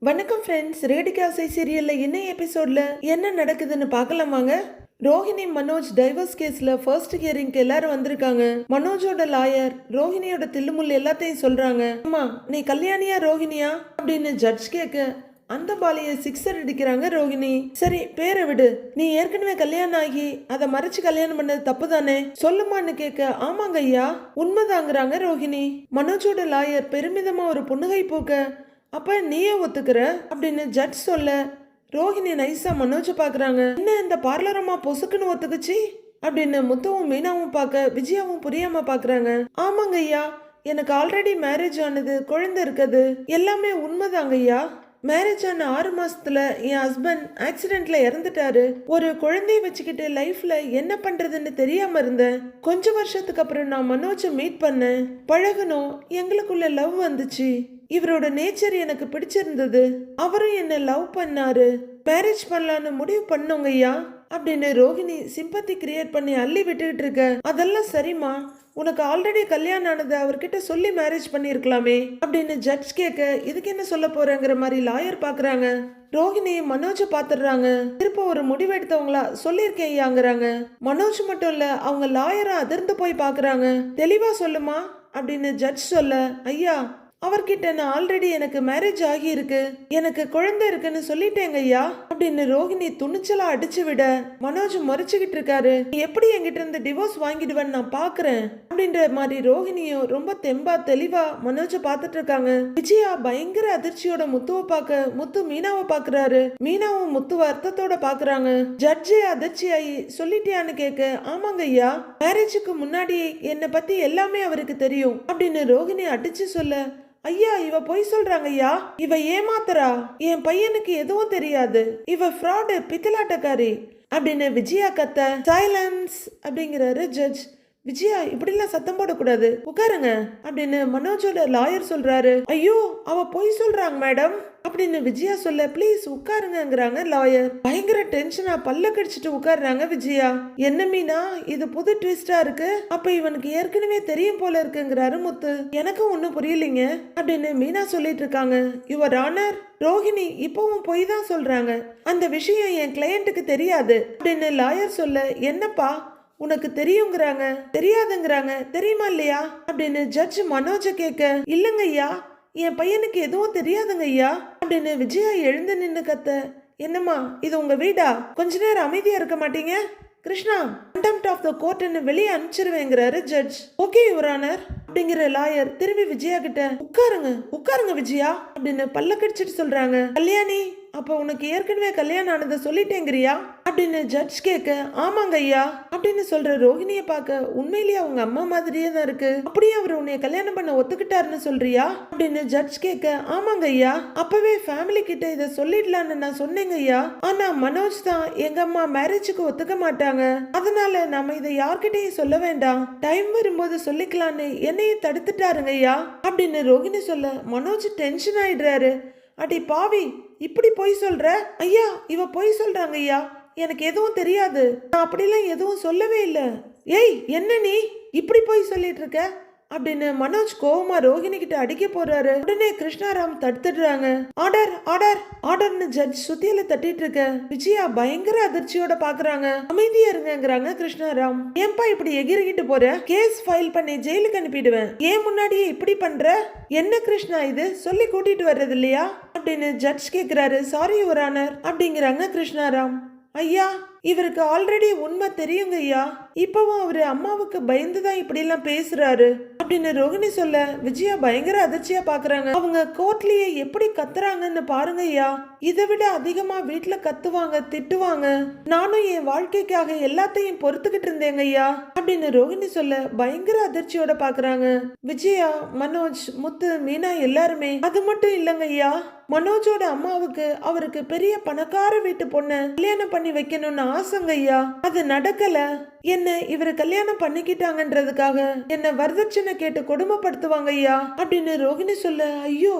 வணக்கம் ஃப்ரெண்ட்ஸ். ரேடிகாசை சீரியல்ல இன்னும் எபிசோட்ல என்ன நடக்குதுன்னு பார்க்கலாம் வாங்க. ரோஹிணி மனோஜ் டைவர்ஸ் கேஸ்ல ஃபர்ஸ்ட் ஹியரிங்க்கு எல்லாரும் வந்திருக்காங்க. மனோஜோட லாயர் ரோஹிணியோட தில்லுமுல் எல்லாத்தையும் சொல்றாங்க. அம்மா, நீ கல்யாணியா ரோஹிணியா அப்படின்னு ஜட்ஜ் கேட்க அந்த பாலைய சிக்ஸர் அடிக்கிறாங்க ரோஹிணி. சரி, பேரை விடு. நீ ஏற்கனவே கல்யாணம் ஆகி அதை மறைச்சு கல்யாணம் பண்ணது தப்பு தானே, சொல்லுமான்னு கேட்க ஆமாங்க ஐயா உண்மைதாங்கிறாங்க ரோஹிணி. மனோஜோட லாயர் பெருமிதமா ஒரு புன்னகை போக்க அப்ப நீயே ஒத்துக்கிற அப்படின்னு ஜட்ஜ் சொல்ல ரோஹிணி நைஸா மனோஜை பாக்குறாங்க. என்ன இந்த பார்லரமா பொசுக்குன்னு ஒத்துக்குச்சு அப்படின்னு முத்துவும் மீனாவும் பார்க்க விஜயாவும் புரியாம பாக்குறாங்க. ஆமாங்க ஐயா, எனக்கு ஆல்ரெடி மேரேஜ் ஆனது, குழந்தை இருக்குது, எல்லாமே உண்மைதாங்க ஐயா. மேரேஜ் ஆன 6 மாசத்துல என் ஹஸ்பண்ட் ஆக்சிடென்ட்ல இறந்துட்டாரு. ஒரு குழந்தைய வச்சுக்கிட்டு லைஃப்ல என்ன பண்றதுன்னு தெரியாம இருந்தேன். கொஞ்ச வருஷத்துக்கு அப்புறம் நான் மனோஜை மீட் பண்ணேன், பழகணும், எங்களுக்குள்ள லவ் வந்துச்சு. இவரோட நேச்சர் எனக்கு பிடிச்சிருந்தது, அவரும் என்ன லவ் பண்ணாரு, மேரேஜ் பண்ணலான்னு முடிவு பண்ணோங்க ஐயா அப்படின்னு ரோஹிணி சிம்பத்தி கிரியேட் பண்ணி அள்ளி விட்டுக்கிட்டு இருக்க. அதெல்லாம் சரிம்மா, உனக்கு ஆல்ரெடி கல்யாணம் ஆனது அவர்கிட்ட சொல்லி மேரேஜ் பண்ணிருக்கலாமே அப்படின்னு ஜட்ஜ் கேட்க இதுக்கு என்ன சொல்ல போறேங்கிற மாதிரி லாயர் பாக்குறாங்க. ரோஹிணி மனோஜை பாத்துடுறாங்க. திருப்ப ஒரு முடிவு எடுத்தவங்களா சொல்லியிருக்கேன் ஐயாங்கிறாங்க. மனோஜ் மட்டும் இல்ல, அவங்க லாயரா அதிர்ந்து போய் பாக்குறாங்க. தெளிவா சொல்லுமா அப்படின்னு ஜட்ஜ் சொல்ல, ஐயா அவர்கிட்ட நான் ஆல்ரெடி எனக்கு மேரேஜ் ஆகி இருக்கு, எனக்கு குழந்தை இருக்குன்னு சொல்லிட்டேங்க ஐயா அப்படின்னு ரோஹிணி துணிச்சலா அடிச்சு விட மனோஜ் முறைச்சுக்கிட்டு இருக்காரு. எப்படி என்கிட்ட இருந்து டிவோர்ஸ் வாங்கிடுவேன்னு நான் பாக்குறேன் அப்படின்ற மாதிரி ரோஹிணியும் ரொம்ப தெம்பா தெளிவா மனோஜை பாத்துட்டு இருக்காங்க. விஜயா பயங்கர அதிர்ச்சியோட முத்துவை பார்க்க முத்து மீனாவை பாக்குறாரு. மீனாவும் முத்துவ அர்த்தத்தோட பாக்குறாங்க. ஜட்ஜே அதிர்ச்சியாயி சொல்லிட்டியான்னு கேட்க ஆமாங்க ஐயா, மேரேஜுக்கு முன்னாடி என்னை பத்தி எல்லாமே அவருக்கு தெரியும் அப்படின்னு ரோஹிணி அடிச்சு சொல்ல ஐயா இவ பொய் சொல்றாங்க ஐயா, இவ ஏமாத்துறா, என் பையனுக்கு எதுவும் தெரியாது, இவ ஃப்ராடு, பித்தலாட்டக்காரி அப்படின்னு விஜயா கத்த. சைலன்ஸ் அப்படிங்கிறாரு ஜட்ஜ். விஜயா இப்படிலாம் சத்தம் போடக்கூடாது, உட்காருங்க அப்படின்னு மனோஜோட லாயர் சொல்றாரு. ஐயோ அவ பொய் சொல்றாங்க மேடம் அப்படின்னு விஜயா சொல்ல ப்ளீஸ் உட்காருங்கிறாங்க லாயர். பயங்கர டென்ஷனா பல்ல கடிச்சிட்டு உட்காருறாங்க விஜயா. என்ன மீனா இது புது ட்விஸ்டா இருக்கு, அப்ப இவனுக்கு ஏற்கனவே தெரியும் போல இருக்குங்கிறாரு முத்து. எனக்கும் ஒன்னும் புரியலைங்க அப்படின்னு மீனா சொல்லிட்டு இருக்காங்க. யுவர் ஆனர், ரோஹிணி இப்பவும் பொய் தான் சொல்றாங்க, அந்த விஷயம் என் கிளையண்ட்டுக்கு தெரியாது அப்படின்னு லாயர் சொல்ல என்னப்பா உனக்கு தெரியுங்கிறாங்க, தெரியாதுங்கிறாங்க, தெரியுமா இல்லையா அப்படின்னு ஜட்ஜ் மனோஜ கேட்க இல்லங்க ஐயா என் பையனுக்கு எதுவும் தெரியாதுங்க ஐயா அப்படின்னு விஜயா எழுந்து நின்னு கத்த. என்னம்மா இது உங்க வீடா, கொஞ்ச நேரம் அமைதியா இருக்க மாட்டீங்க, கிருஷ்ணா கண்டெம்ட் ஆஃப் த கோர்ட்னு வெளியே அனுப்பிச்சிருவேங்கிறாரு ஜட்ஜ். ஓகே யுவர் ஆனர் அப்படிங்கிற லாயர் திரும்பி விஜயா கிட்ட உட்காருங்க உட்காருங்க விஜயா அப்படின்னு பல்ல கடிச்சிட்டு சொல்றாங்க. கல்யாணி அப்ப உனக்கு ஏற்கனவே கல்யாணம் ஆனதை சொல்லிட்டேங்கிறியா அப்படின்னு ஜட்ஜ் கேட்க ஆமாங்க ஐயா அப்படின்னு சொல்ற ரோஹிணிய பார்க்க உண்மையிலேயே அவங்க அம்மா மாதிரியே தான் இருக்கு, அப்படியே அவர் உன்னைய கல்யாணம் பண்ண ஒத்துக்கிட்டாருன்னு சொல்றியா அப்படின்னு ஜட்ஜ் கேட்க ஆமாங்க ஐயா, அப்பவே ஃபேமிலி கிட்ட இதை சொல்லிடலான்னு நான் சொன்னேங்க ஐயா, ஆனா மனோஜ் தான் எங்க அம்மா மேரேஜுக்கு ஒத்துக்க மாட்டாங்க, அதனால நாம இதை யார்கிட்டையும் சொல்ல வேண்டாம், டைம் வரும்போது சொல்லிக்கலான்னு என்னையும் தடுத்துட்டாருங்க ஐயா அப்படின்னு ரோஹிணி சொல்ல மனோஜ் டென்ஷன் ஆயிடுறாரு. அடி பாவி இப்படி பொய் சொல்ற ஐயா, இவ பொய் சொல்றாங்க ஐயா, எனக்கு எதுவும் தெரியாது, நான் அப்படிலாம் எதுவும் சொல்லவே இல்லை. ஏய் என்ன நீ இப்படி பொய் சொல்லிட்டு இருக்க அப்படின்னு மனோஜ் கோவமா ரோஹிணி கிட்ட அடிக்க போறாரு. உடனே கிருஷ்ணாராம் தடுத்துடுறாங்க. ஆர்டர் ஆர்டர் ஆர்டர்னு ஜட்ஜ் சுத்தியில தட்டிட்டு இருக்க விஜயா பயங்கர அதிர்ச்சியோட பாக்குறாங்க. அமைதியா இருங்கிறாங்க கிருஷ்ணாராம். ஏன்பா இப்படி எகிரிக்கிட்டு போற, கேஸ் ஃபைல் பண்ணி ஜெயிலுக்கு அனுப்பிடுவேன், ஏன் முன்னாடியே இப்படி பண்ற, என்ன கிருஷ்ணா இது சொல்லி கூட்டிட்டு வர்றது இல்லையா அப்படின்னு ஜட்ஜ் கேக்குறாரு. சாரி யுவர் ஆனர் அப்படிங்கிறாங்க கிருஷ்ணாராம். ஐயா இவருக்கு ஆல்ரெடி உண்மை தெரியுங்க ஐயா, இப்பவும் அவரு அம்மாவுக்கு பயந்துதான் இப்படி எல்லாம் பேசுறாரு அப்படின்னு ரோஹிணி சொல்ல விஜயா பயங்கர அதிர்ச்சியா பாக்குறாங்க. அவங்க கோர்ட்லயே எப்படி கத்துறாங்கன்னு பாருங்க ஐயா, இதை விட அதிகமா வீட்டுல கத்துவாங்க, திட்டுவாங்க, நானும் என் வாழ்க்கைக்காக எல்லாத்தையும் பொறுத்துக்கிட்டு இருந்தேங்க ஐயா அப்படின்னு ரோஹிணி சொல்ல பயங்கர அதிர்ச்சியோட பாக்குறாங்க. விஜயா, மனோஜ், முத்து, மீனா எல்லாருமே. அது மட்டும் இல்லைங்க ஐயா, மனோஜோட அம்மாவுக்கு அவருக்கு பெரிய பணக்கார வீட்டு பொண்ண கல்யாணம் பண்ணி வைக்கணும்னு ஆசைங்க ஐயா, அது நடக்கல, என்ன இவரு கல்யாணம் பண்ணிக்கிட்டாங்கன்றதுக்காக என்ன வரதட்சணை கேட்டு கொடுமைப்படுத்துவாங்க ஐயா அப்படின்னு ரோஹிணி சொல்ல ஐயோ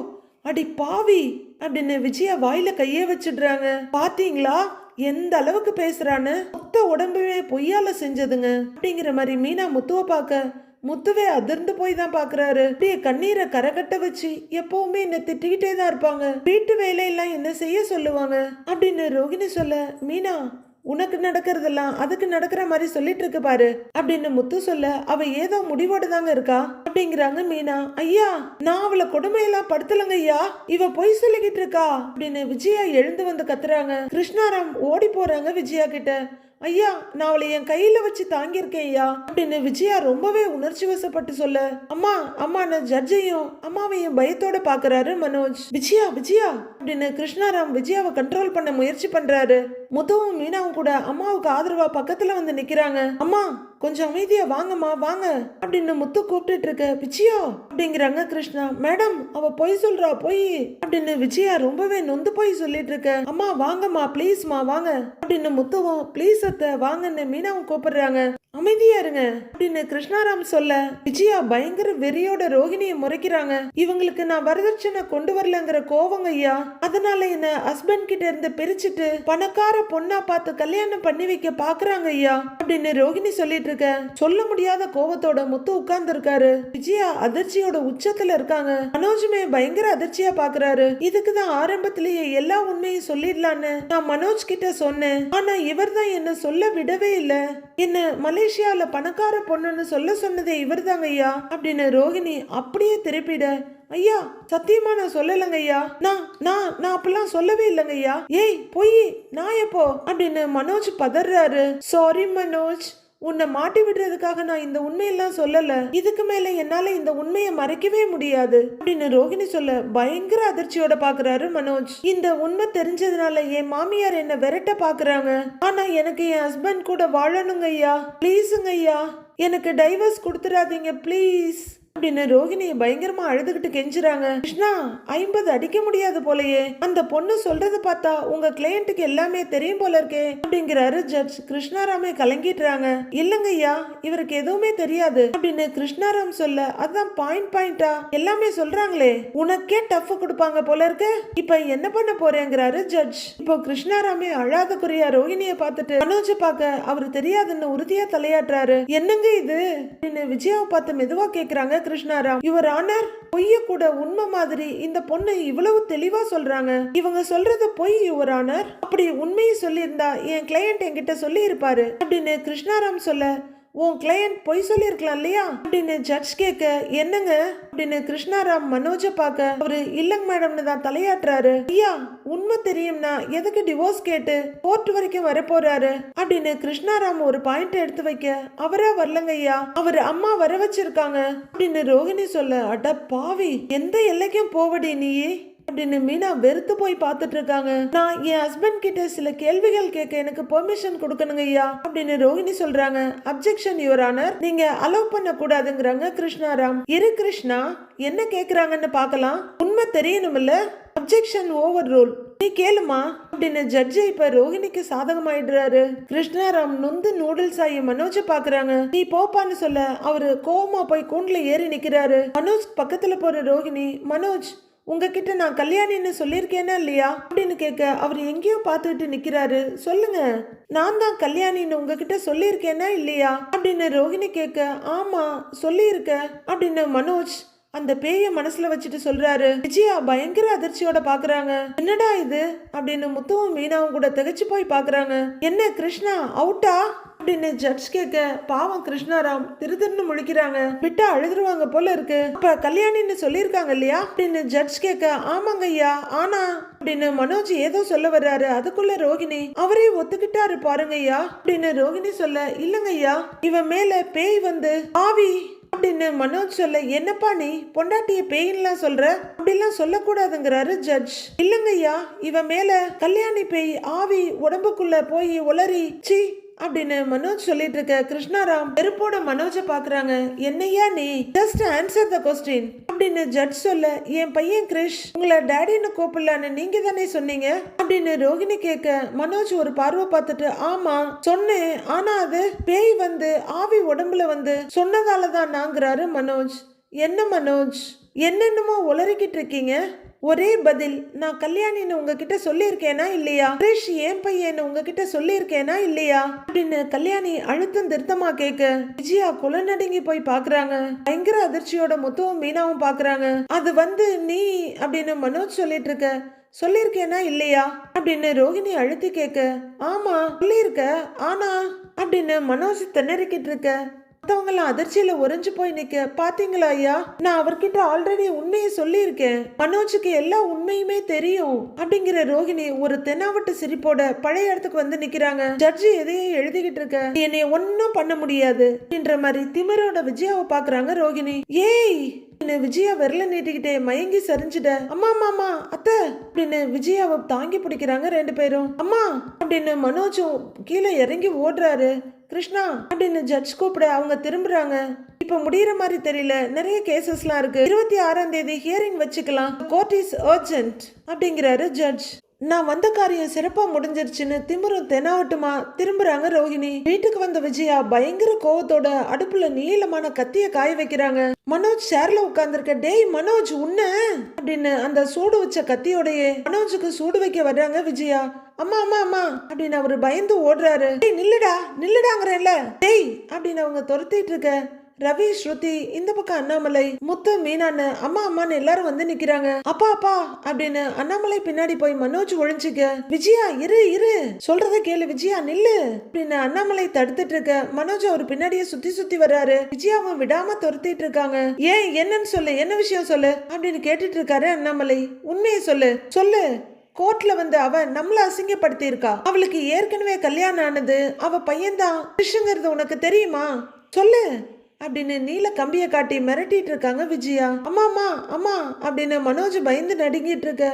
அடி பாவி அப்படின்னு விஜயா வாயில கையே வச்சிடுறாங்க. பாத்தீங்களா எந்த அளவுக்கு பேசுறான்னு, மொத்த உடம்புவே பொய்யால செஞ்சதுங்க அப்படிங்கிற மாதிரி மீனா முத்துவ பார்க்க முத்துவே அதிர்ந்து போய் தான் பாக்குறாரு. அப்படியே கண்ணீரை கரகட்ட வச்சு எப்பவுமே என்ன திட்டிக்கிட்டே தான் இருப்பாங்க, வீட்டு வேலையெல்லாம் என்ன செய்ய சொல்லுவாங்க அப்படின்னு ரோகிணி சொல்ல, மீனா உனக்கு நடக்கிறதெல்லாம் அதுக்கு நடக்கிற மாதிரி சொல்லிட்டு இருக்கு பாரு அப்படின்னு முத்து சொல்ல, அவ ஏதோ முடிவோடு தாங்க இருக்கா அப்படிங்கிறாங்க மீனா. ஐயா நான் அவளை கொடுமையெல்லாம் படுத்தலங்க ஐயா, இவ பொய் சொல்லிக்கிட்டு இருக்கா அப்படின்னு விஜயா எழுந்து வந்து கத்துறாங்க. கிருஷ்ணாராம் ஓடி போறாங்க விஜயா கிட்ட. ஐயா நான் அவளை என் கையில வச்சு தாங்கியிருக்கேன் ஐயா அப்படின்னு விஜயா ரொம்பவே உணர்ச்சி வசப்பட்டு சொல்ல, அம்மா அம்மா நான் ஜட்ஜையும் அம்மாவையும் பயத்தோட பாக்குறாரு மனோஜ். விஜயா விஜயா அப்படின்னு கிருஷ்ணாராம் விஜயாவை கண்ட்ரோல் பண்ண முயற்சி பண்றாரு. முத்துவும் மீனாவும் கூட அம்மாவுக்கு ஆதரவா பக்கத்துல வந்து நிக்கிறாங்க. அம்மா கொஞ்சம் அமைதியா வாங்கம்மா வாங்க அப்படின்னு முத்து கூப்பிட்டு இருக்க. விஜயா அப்படிங்கிறாங்க கிருஷ்ணா. மேடம் அவ பொய் சொல்றா பொய் அப்படின்னு விஜயா ரொம்பவே நொந்து போய் சொல்லிட்டு இருக்க. அம்மா வாங்கம்மா ப்ளீஸ்மா வாங்க அப்படின்னு முத்துவும் ப்ளீஸ் அத்தை வாங்கன்னு மீனாவும் கூப்பிடுறாங்க. அமைதியா இருங்க அப்படின்னு கிருஷ்ணாராம் சொல்ல, விஜயா பயங்கர வெறியோட ரோகிணியை முறைக்கிறாங்க. இவங்களுக்கு நான் வரதட்சணை கொண்டு வரலங்கிற கோவங்க ஐயா, அதனால என்ன ஹஸ்பண்ட் கிட்ட இருந்து பிரிச்சுட்டு பணக்கார பொண்ணா பார்த்து கல்யாணம் பண்ணி வைக்க பாக்குறாங்க ஐயா அப்படின்னு ரோகிணி சொல்லிட்டு இருக்க. சொல்ல முடியாத கோவத்தோட முத்து உட்கார்ந்து இருக்காரு. விஜயா அதிர்ச்சியோட உச்சத்துல இருக்காங்க. மனோஜுமே பயங்கர அதிர்ச்சியா பாக்குறாரு. இதுக்குதான் ஆரம்பத்திலேயே எல்லா உண்மையும் சொல்லிடலான்னு நான் மனோஜ் கிட்ட சொன்னேன், ஆனா இவர் தான் என்ன சொல்ல விடவே இல்ல. என்ன மலேசியால பணக்கார பொண்ணுன்னு சொல்ல சொன்னதே இவர் தாங்க ஐயா அப்படின்னு ரோகிணி அப்படியே திருப்பிட, ஐயா சத்தியமா நான் சொல்லலங்க ஐயா, நான் நான் நான் அப்பெல்லாம் சொல்லவே இல்லைங்க ஐயா. ஏய் பொய் நான் எப்போ அப்படின்னு மனோஜ் பதறாரு. சாரி மனோஜ், உன்னை மாட்டி விடுறதுக்காக நான் இந்த உண்மையெல்லாம் சொல்லல, இதுக்கு மேல என்னால இந்த உண்மையை மறைக்கவே முடியாது அப்படின்னு ரோகிணி சொல்ல பயங்கர அதிர்ச்சியோட பாக்குறாரு மனோஜ். இந்த உண்மை தெரிஞ்சதுனால என் மாமியார் என்ன விரட்ட பாக்குறாங்க, ஆனா எனக்கு என் ஹஸ்பண்ட் கூட வாழணுங்க ஐயா, பிளீஸுங்க ஐயா எனக்கு டைவர்ஸ் கொடுத்துடாதீங்க ப்ளீஸ் அப்படின்னு ரோகிணி பயங்கரமா அழுதுகிட்டு கெஞ்சுறாங்க. கிருஷ்ணா 50 அடிக்க முடியாது போலயே, அந்த பொண்ணு சொல்றது பார்த்தா உங்க கிளையண்ட்டுக்கு எல்லாமே தெரியும் போல இருக்கே அப்படிங்கிறாரு ஜட்ஜ். கிருஷ்ணாராமே கலங்கிட்டுறாங்க. இல்லங்க ஐயா இவருக்கு எதுவுமே தெரியாது அப்படின்னு கிருஷ்ணாராம் சொல்ல, அதான் பாயிண்டா எல்லாமே சொல்றாங்களே, உனக்கே டஃப் கொடுப்பாங்க போல இருக்கு, இப்ப என்ன பண்ண போறேங்கிறாரு ஜட்ஜ். இப்போ கிருஷ்ணாராமே அழாத குறையா ரோகிணிய பார்த்துட்டு மனோஜ் பார்க்க அவரு தெரியாதுன்னு உறுதியா தலையாட்டுறாரு. என்னங்க இது அப்படின்னு விஜயாவை பார்த்து மெதுவா கேக்குறாங்க கிருஷ்ணாராம். யுவர் ஆனர், பொய்ய கூட உண்மை மாதிரி இந்த பொண்ணு இவ்வளவு தெளிவா சொல்றாங்க, இவங்க சொல்றது பொய் யுவர் ஆனர், அப்படி உண்மையை சொல்லியிருந்தா என் கிளையண்ட் என்கிட்ட சொல்லி இருப்பாரு அப்படின்னு கிருஷ்ணாராம் சொல்ல, உன் கிளையண்ட் பொய் சொல்லியிருக்கலாம் இல்லையா அப்படின்னு ஜட்ஜ் கேட்க, என்னங்க அப்படின்னு கிருஷ்ணாராம் மனோஜை பார்க்க அவரு இல்லங்க மேடம்னு தான் தலையாட்டுறாரு. ஐயா உண்மை தெரியும்னா எதுக்கு டிவோர்ஸ் கேட்டு கோர்ட் வரைக்கும் வர போறாரு அப்படின்னு கிருஷ்ணாராம் ஒரு பாயிண்ட் எடுத்து வைக்க, அவரா வரலங்க ஐயா, அவரு அம்மா வர வச்சிருக்காங்க அப்படின்னு ரோகிணி சொல்ல, அட பாவி எந்த எல்லைக்கும் போவடி நீயே அப்படின்னு மீனா வெறுத்து போய் பார்த்துட்டு இருக்காங்க. நான் என் ஹஸ்பண்ட் கிட்ட சில கேள்விகள் கேட்க எனக்கு பெர்மிஷன் கொடுக்கணுங்க ஐயா அப்படின்னு ரோகிணி சொல்றாங்க. அப்ஜெக்ஷன் யுவர் ஆனர், நீங்க அலோவ் பண்ண கூடாதுங்கிறாங்க கிருஷ்ணாராம். இரு கிருஷ்ணா என்ன கேக்குறாங்கன்னு பார்க்கலாம், உண்மை தெரியணும்ல, அப்ஜெக்ஷன் ஓவர் ரூல், நீ கேளுமா அப்படின்னு ஜட்ஜ் இப்ப ரோகிணிக்கு சாதகமாயிடுறாரு. கிருஷ்ணாராம் நொந்து நூடுல்ஸ் ஆகி மனோஜை பாக்குறாங்க. நீ போப்பான்னு சொல்ல அவரு கோவமா போய் கூண்டுல ஏறி நிக்கிறாரு. மனோஜ் பக்கத்துல போற ரோகிணி, மனோஜ் உங்ககிட்ட நான் கல்யாணின்னு சொல்லியிருக்கேனா இல்லையா அப்படின்னு கேட்க அவர் எங்கேயோ பார்த்துக்கிட்டு நிக்கிறாரு. சொல்லுங்க, நான் தான் கல்யாணின்னு உங்ககிட்ட சொல்லியிருக்கேனா இல்லையா அப்படின்னு ரோகிணி கேட்க, ஆமா சொல்லியிருக்க அப்படின்னு மனோஜ் அந்த பேய மனசுல வச்சுட்டு சொல்றாரு. விஜயா பயங்கர அதிர்ச்சியோட பாக்குறாங்க. என்னடா இது அப்படின்னு முத்துவும் மீனாவும் கூட திகைச்சு போய் பாக்குறாங்க. என்ன கிருஷ்ணா அவுட்டா அப்படின்னு ஜட்ஜ் கேட்க, பாவம் கிருஷ்ணாராம் திருதிருன்னு முழிக்கிறாங்க. விட்டா அழுதுருவாங்க போல இருக்கு. அப்ப கல்யாணின்னு சொல்லியிருக்காங்க இல்லையா அப்படின்னு ஜட்ஜ் கேட்க, ஆமாங்க ஐயா, ஆனா அப்படின்னு மனோஜ் ஏதோ சொல்ல வர்றாரு. அதுக்குள்ள ரோகிணி, அவரே ஒத்துக்கிட்டாரு பாருங்க ஐயா அப்படின்னு ரோகிணி சொல்ல, இல்லங்க ஐயா இவன் மேல பேய் வந்து ஆவி அப்படின்னு மனோஜ் சொல்ல, என்னப்பா நீ பொண்டாட்டிய பேயின்லாம் சொல்ற, அப்படிலாம் சொல்லக்கூடாதுங்கிறாரு ஜட்ஜ். இல்லங்க ஐயா இவன் மேல கல்யாணி பேய் ஆவி உடம்புக்குள்ள போய் உளறி சி அப்படின்னு மனோஜ் சொல்லிட்டு இருக்க. கிருஷ்ணாராம் வெறுப்போட மனோஜை பாக்குறாங்க. என்னையா நீ ஜஸ்ட் ஆன்சர் த கொஸ்டின் அப்படின்னு ஜட்ஜ் சொல்ல, என் பையன் கிரிஷ் உங்களை டேடின்னு கூப்பிடலான்னு நீங்க தானே சொன்னீங்க அப்படின்னு ரோகிணி கேட்க, மனோஜ் ஒரு பார்வை பார்த்துட்டு, ஆமா சொன்னேன், ஆனா அது பேய் வந்து ஆவி உடம்புல வந்து சொன்னதாலதான் நாங்கிறாரு மனோஜ். என்ன மனோஜ் என்னென்னமோ உளறிக்கிட்டு இருக்கீங்க ஒரே பதில், நான் கல்யாணின்னு உங்ககிட்ட சொல்லியிருக்கேனா இல்லையா, கிரிஷ் ஏன் பையன்னு உங்ககிட்ட சொல்லியிருக்கேனா இல்லையா அப்படின்னு கல்யாணி அழுத்தம் திருத்தமா கேட்க விஜயா கொலை நடுங்கி போய் பாக்குறாங்க. பயங்கர அதிர்ச்சியோட முத்துவும் மீனாவும் பாக்குறாங்க. அது நீ அப்படின்னு மனோஜ் சொல்லிட்டு இருக்க, சொல்லியிருக்கேனா இல்லையா அப்படின்னு ரோஹிணி அழுத்தி கேட்க, ஆமா சொல்லியிருக்க, ஆனா அப்படின்னு மனோஜ் திணறிக்கிட்டு இருக்க. மற்றவங்களாம் அதிர்ச்சியில உறைஞ்சு போய் நிக்க, பாத்தீங்களா ஐயா, நான் அவர்கிட்ட ஆல்ரெடி உண்மையை சொல்லியிருக்கேன், மனோஜுக்கு எல்லா உண்மையுமே தெரியும் அப்படிங்கிற ரோஹிணி ஒரு தென்னாவட்டு சிரிப்போட பழைய இடத்துக்கு வந்து நிக்கிறாங்க. ஜட்ஜி எதையும் எழுதிக்கிட்டு இருக்க, என்னை ஒன்னும் பண்ண முடியாது என்ற மாதிரி திமிரோட விஜயாவை பாக்குறாங்க ரோஹிணி. ஏய் விஜயா விரல நீட்டிக்கிட்டே மயங்கி சரிஞ்சுட, அம்மா மாமா அத்தை அப்படின்னு விஜயாவை தாங்கி பிடிக்கிறாங்க ரெண்டு பேரும். அம்மா அப்படின்னு மனோஜும் கீழே இறங்கி ஓடுறாரு. கிருஷ்ணா அப்படின்னு ஜட்ஜ் கூப்பிட அவங்க திரும்புறாங்க. இப்ப முடியற மாதிரி தெரியல, நிறைய கேசஸ்லாம் இருக்கு, 26ஆம் தேதி ஹியரிங் வச்சுக்கலாம், கோர்ட் இஸ் அர்ஜென்ட் அப்படிங்கிறாரு ஜட்ஜ். நான் வந்த காரியம் சிறப்பா முடிஞ்சிருச்சுன்னு திமிரும் தெனாவட்டுமா திரும்புறாங்க ரோஹிணி. வீட்டுக்கு வந்த விஜயா பயங்கர கோவத்தோட அடுப்புல நீளமான கத்திய காய வைக்கிறாங்க. மனோஜ் சேர்ல உட்கார்ந்துருக்க, டேய் மனோஜ் உன்ன அப்படின்னு அந்த சூடு வச்ச கத்தியோடயே மனோஜுக்கு சூடு வைக்க வர்றாங்க விஜயா. அம்மா அம்மா அம்மா அப்படின்னு அவரு பயந்து ஓடுறாரு. டேய் நில்லுடா நில்லுடாங்கிறேன்ல டேய் அப்படின்னு அவங்க துரத்திட்டு இருக்க. ரவி, ஸ்ருதி, இந்த பக்கம் அண்ணாமலை, முத்து, மீனான்னு அம்மா அம்மான்னு எல்லாரும் வந்து நிக்கிறாங்க. அப்பா அப்பா அப்படின்னு அண்ணாமலை பின்னாடி போய் மனோஜ் ஒழிஞ்சுக்க, விஜயா இரு இரு சொல்றத கேளு, விஜயா நில்லு அப்படின்னு அண்ணாமலை தடுத்துட்டு இருக்க. மனோஜ் அவர் பின்னாடியே சுத்தி சுத்தி வர்றாரு. விஜயாவை விடாம துரத்திட்டு இருக்காங்க. ஏன் என்னன்னு சொல்லு, என்ன விஷயம் சொல்லு அப்படின்னு கேட்டுட்டு இருக்காரு அண்ணாமலை. உண்மையை சொல்லு சொல்லு, கோர்ட்ல அவ நம்மள அசிங்கப்படுத்தி இருக்கா, அவளுக்கு ஏற்கனவே கல்யாணம் ஆனது, அவ பையன்தான் கிருஷ்ணங்கிறது உனக்கு தெரியுமா, சொல்லு அப்படின்னு நீல கம்பிய காட்டி மிரட்டிட்டு இருக்காங்க விஜயா. அம்மா அம்மா அம்மா அப்படின்னு மனோஜ் பயந்து நடுங்கிட்டு இருக்க.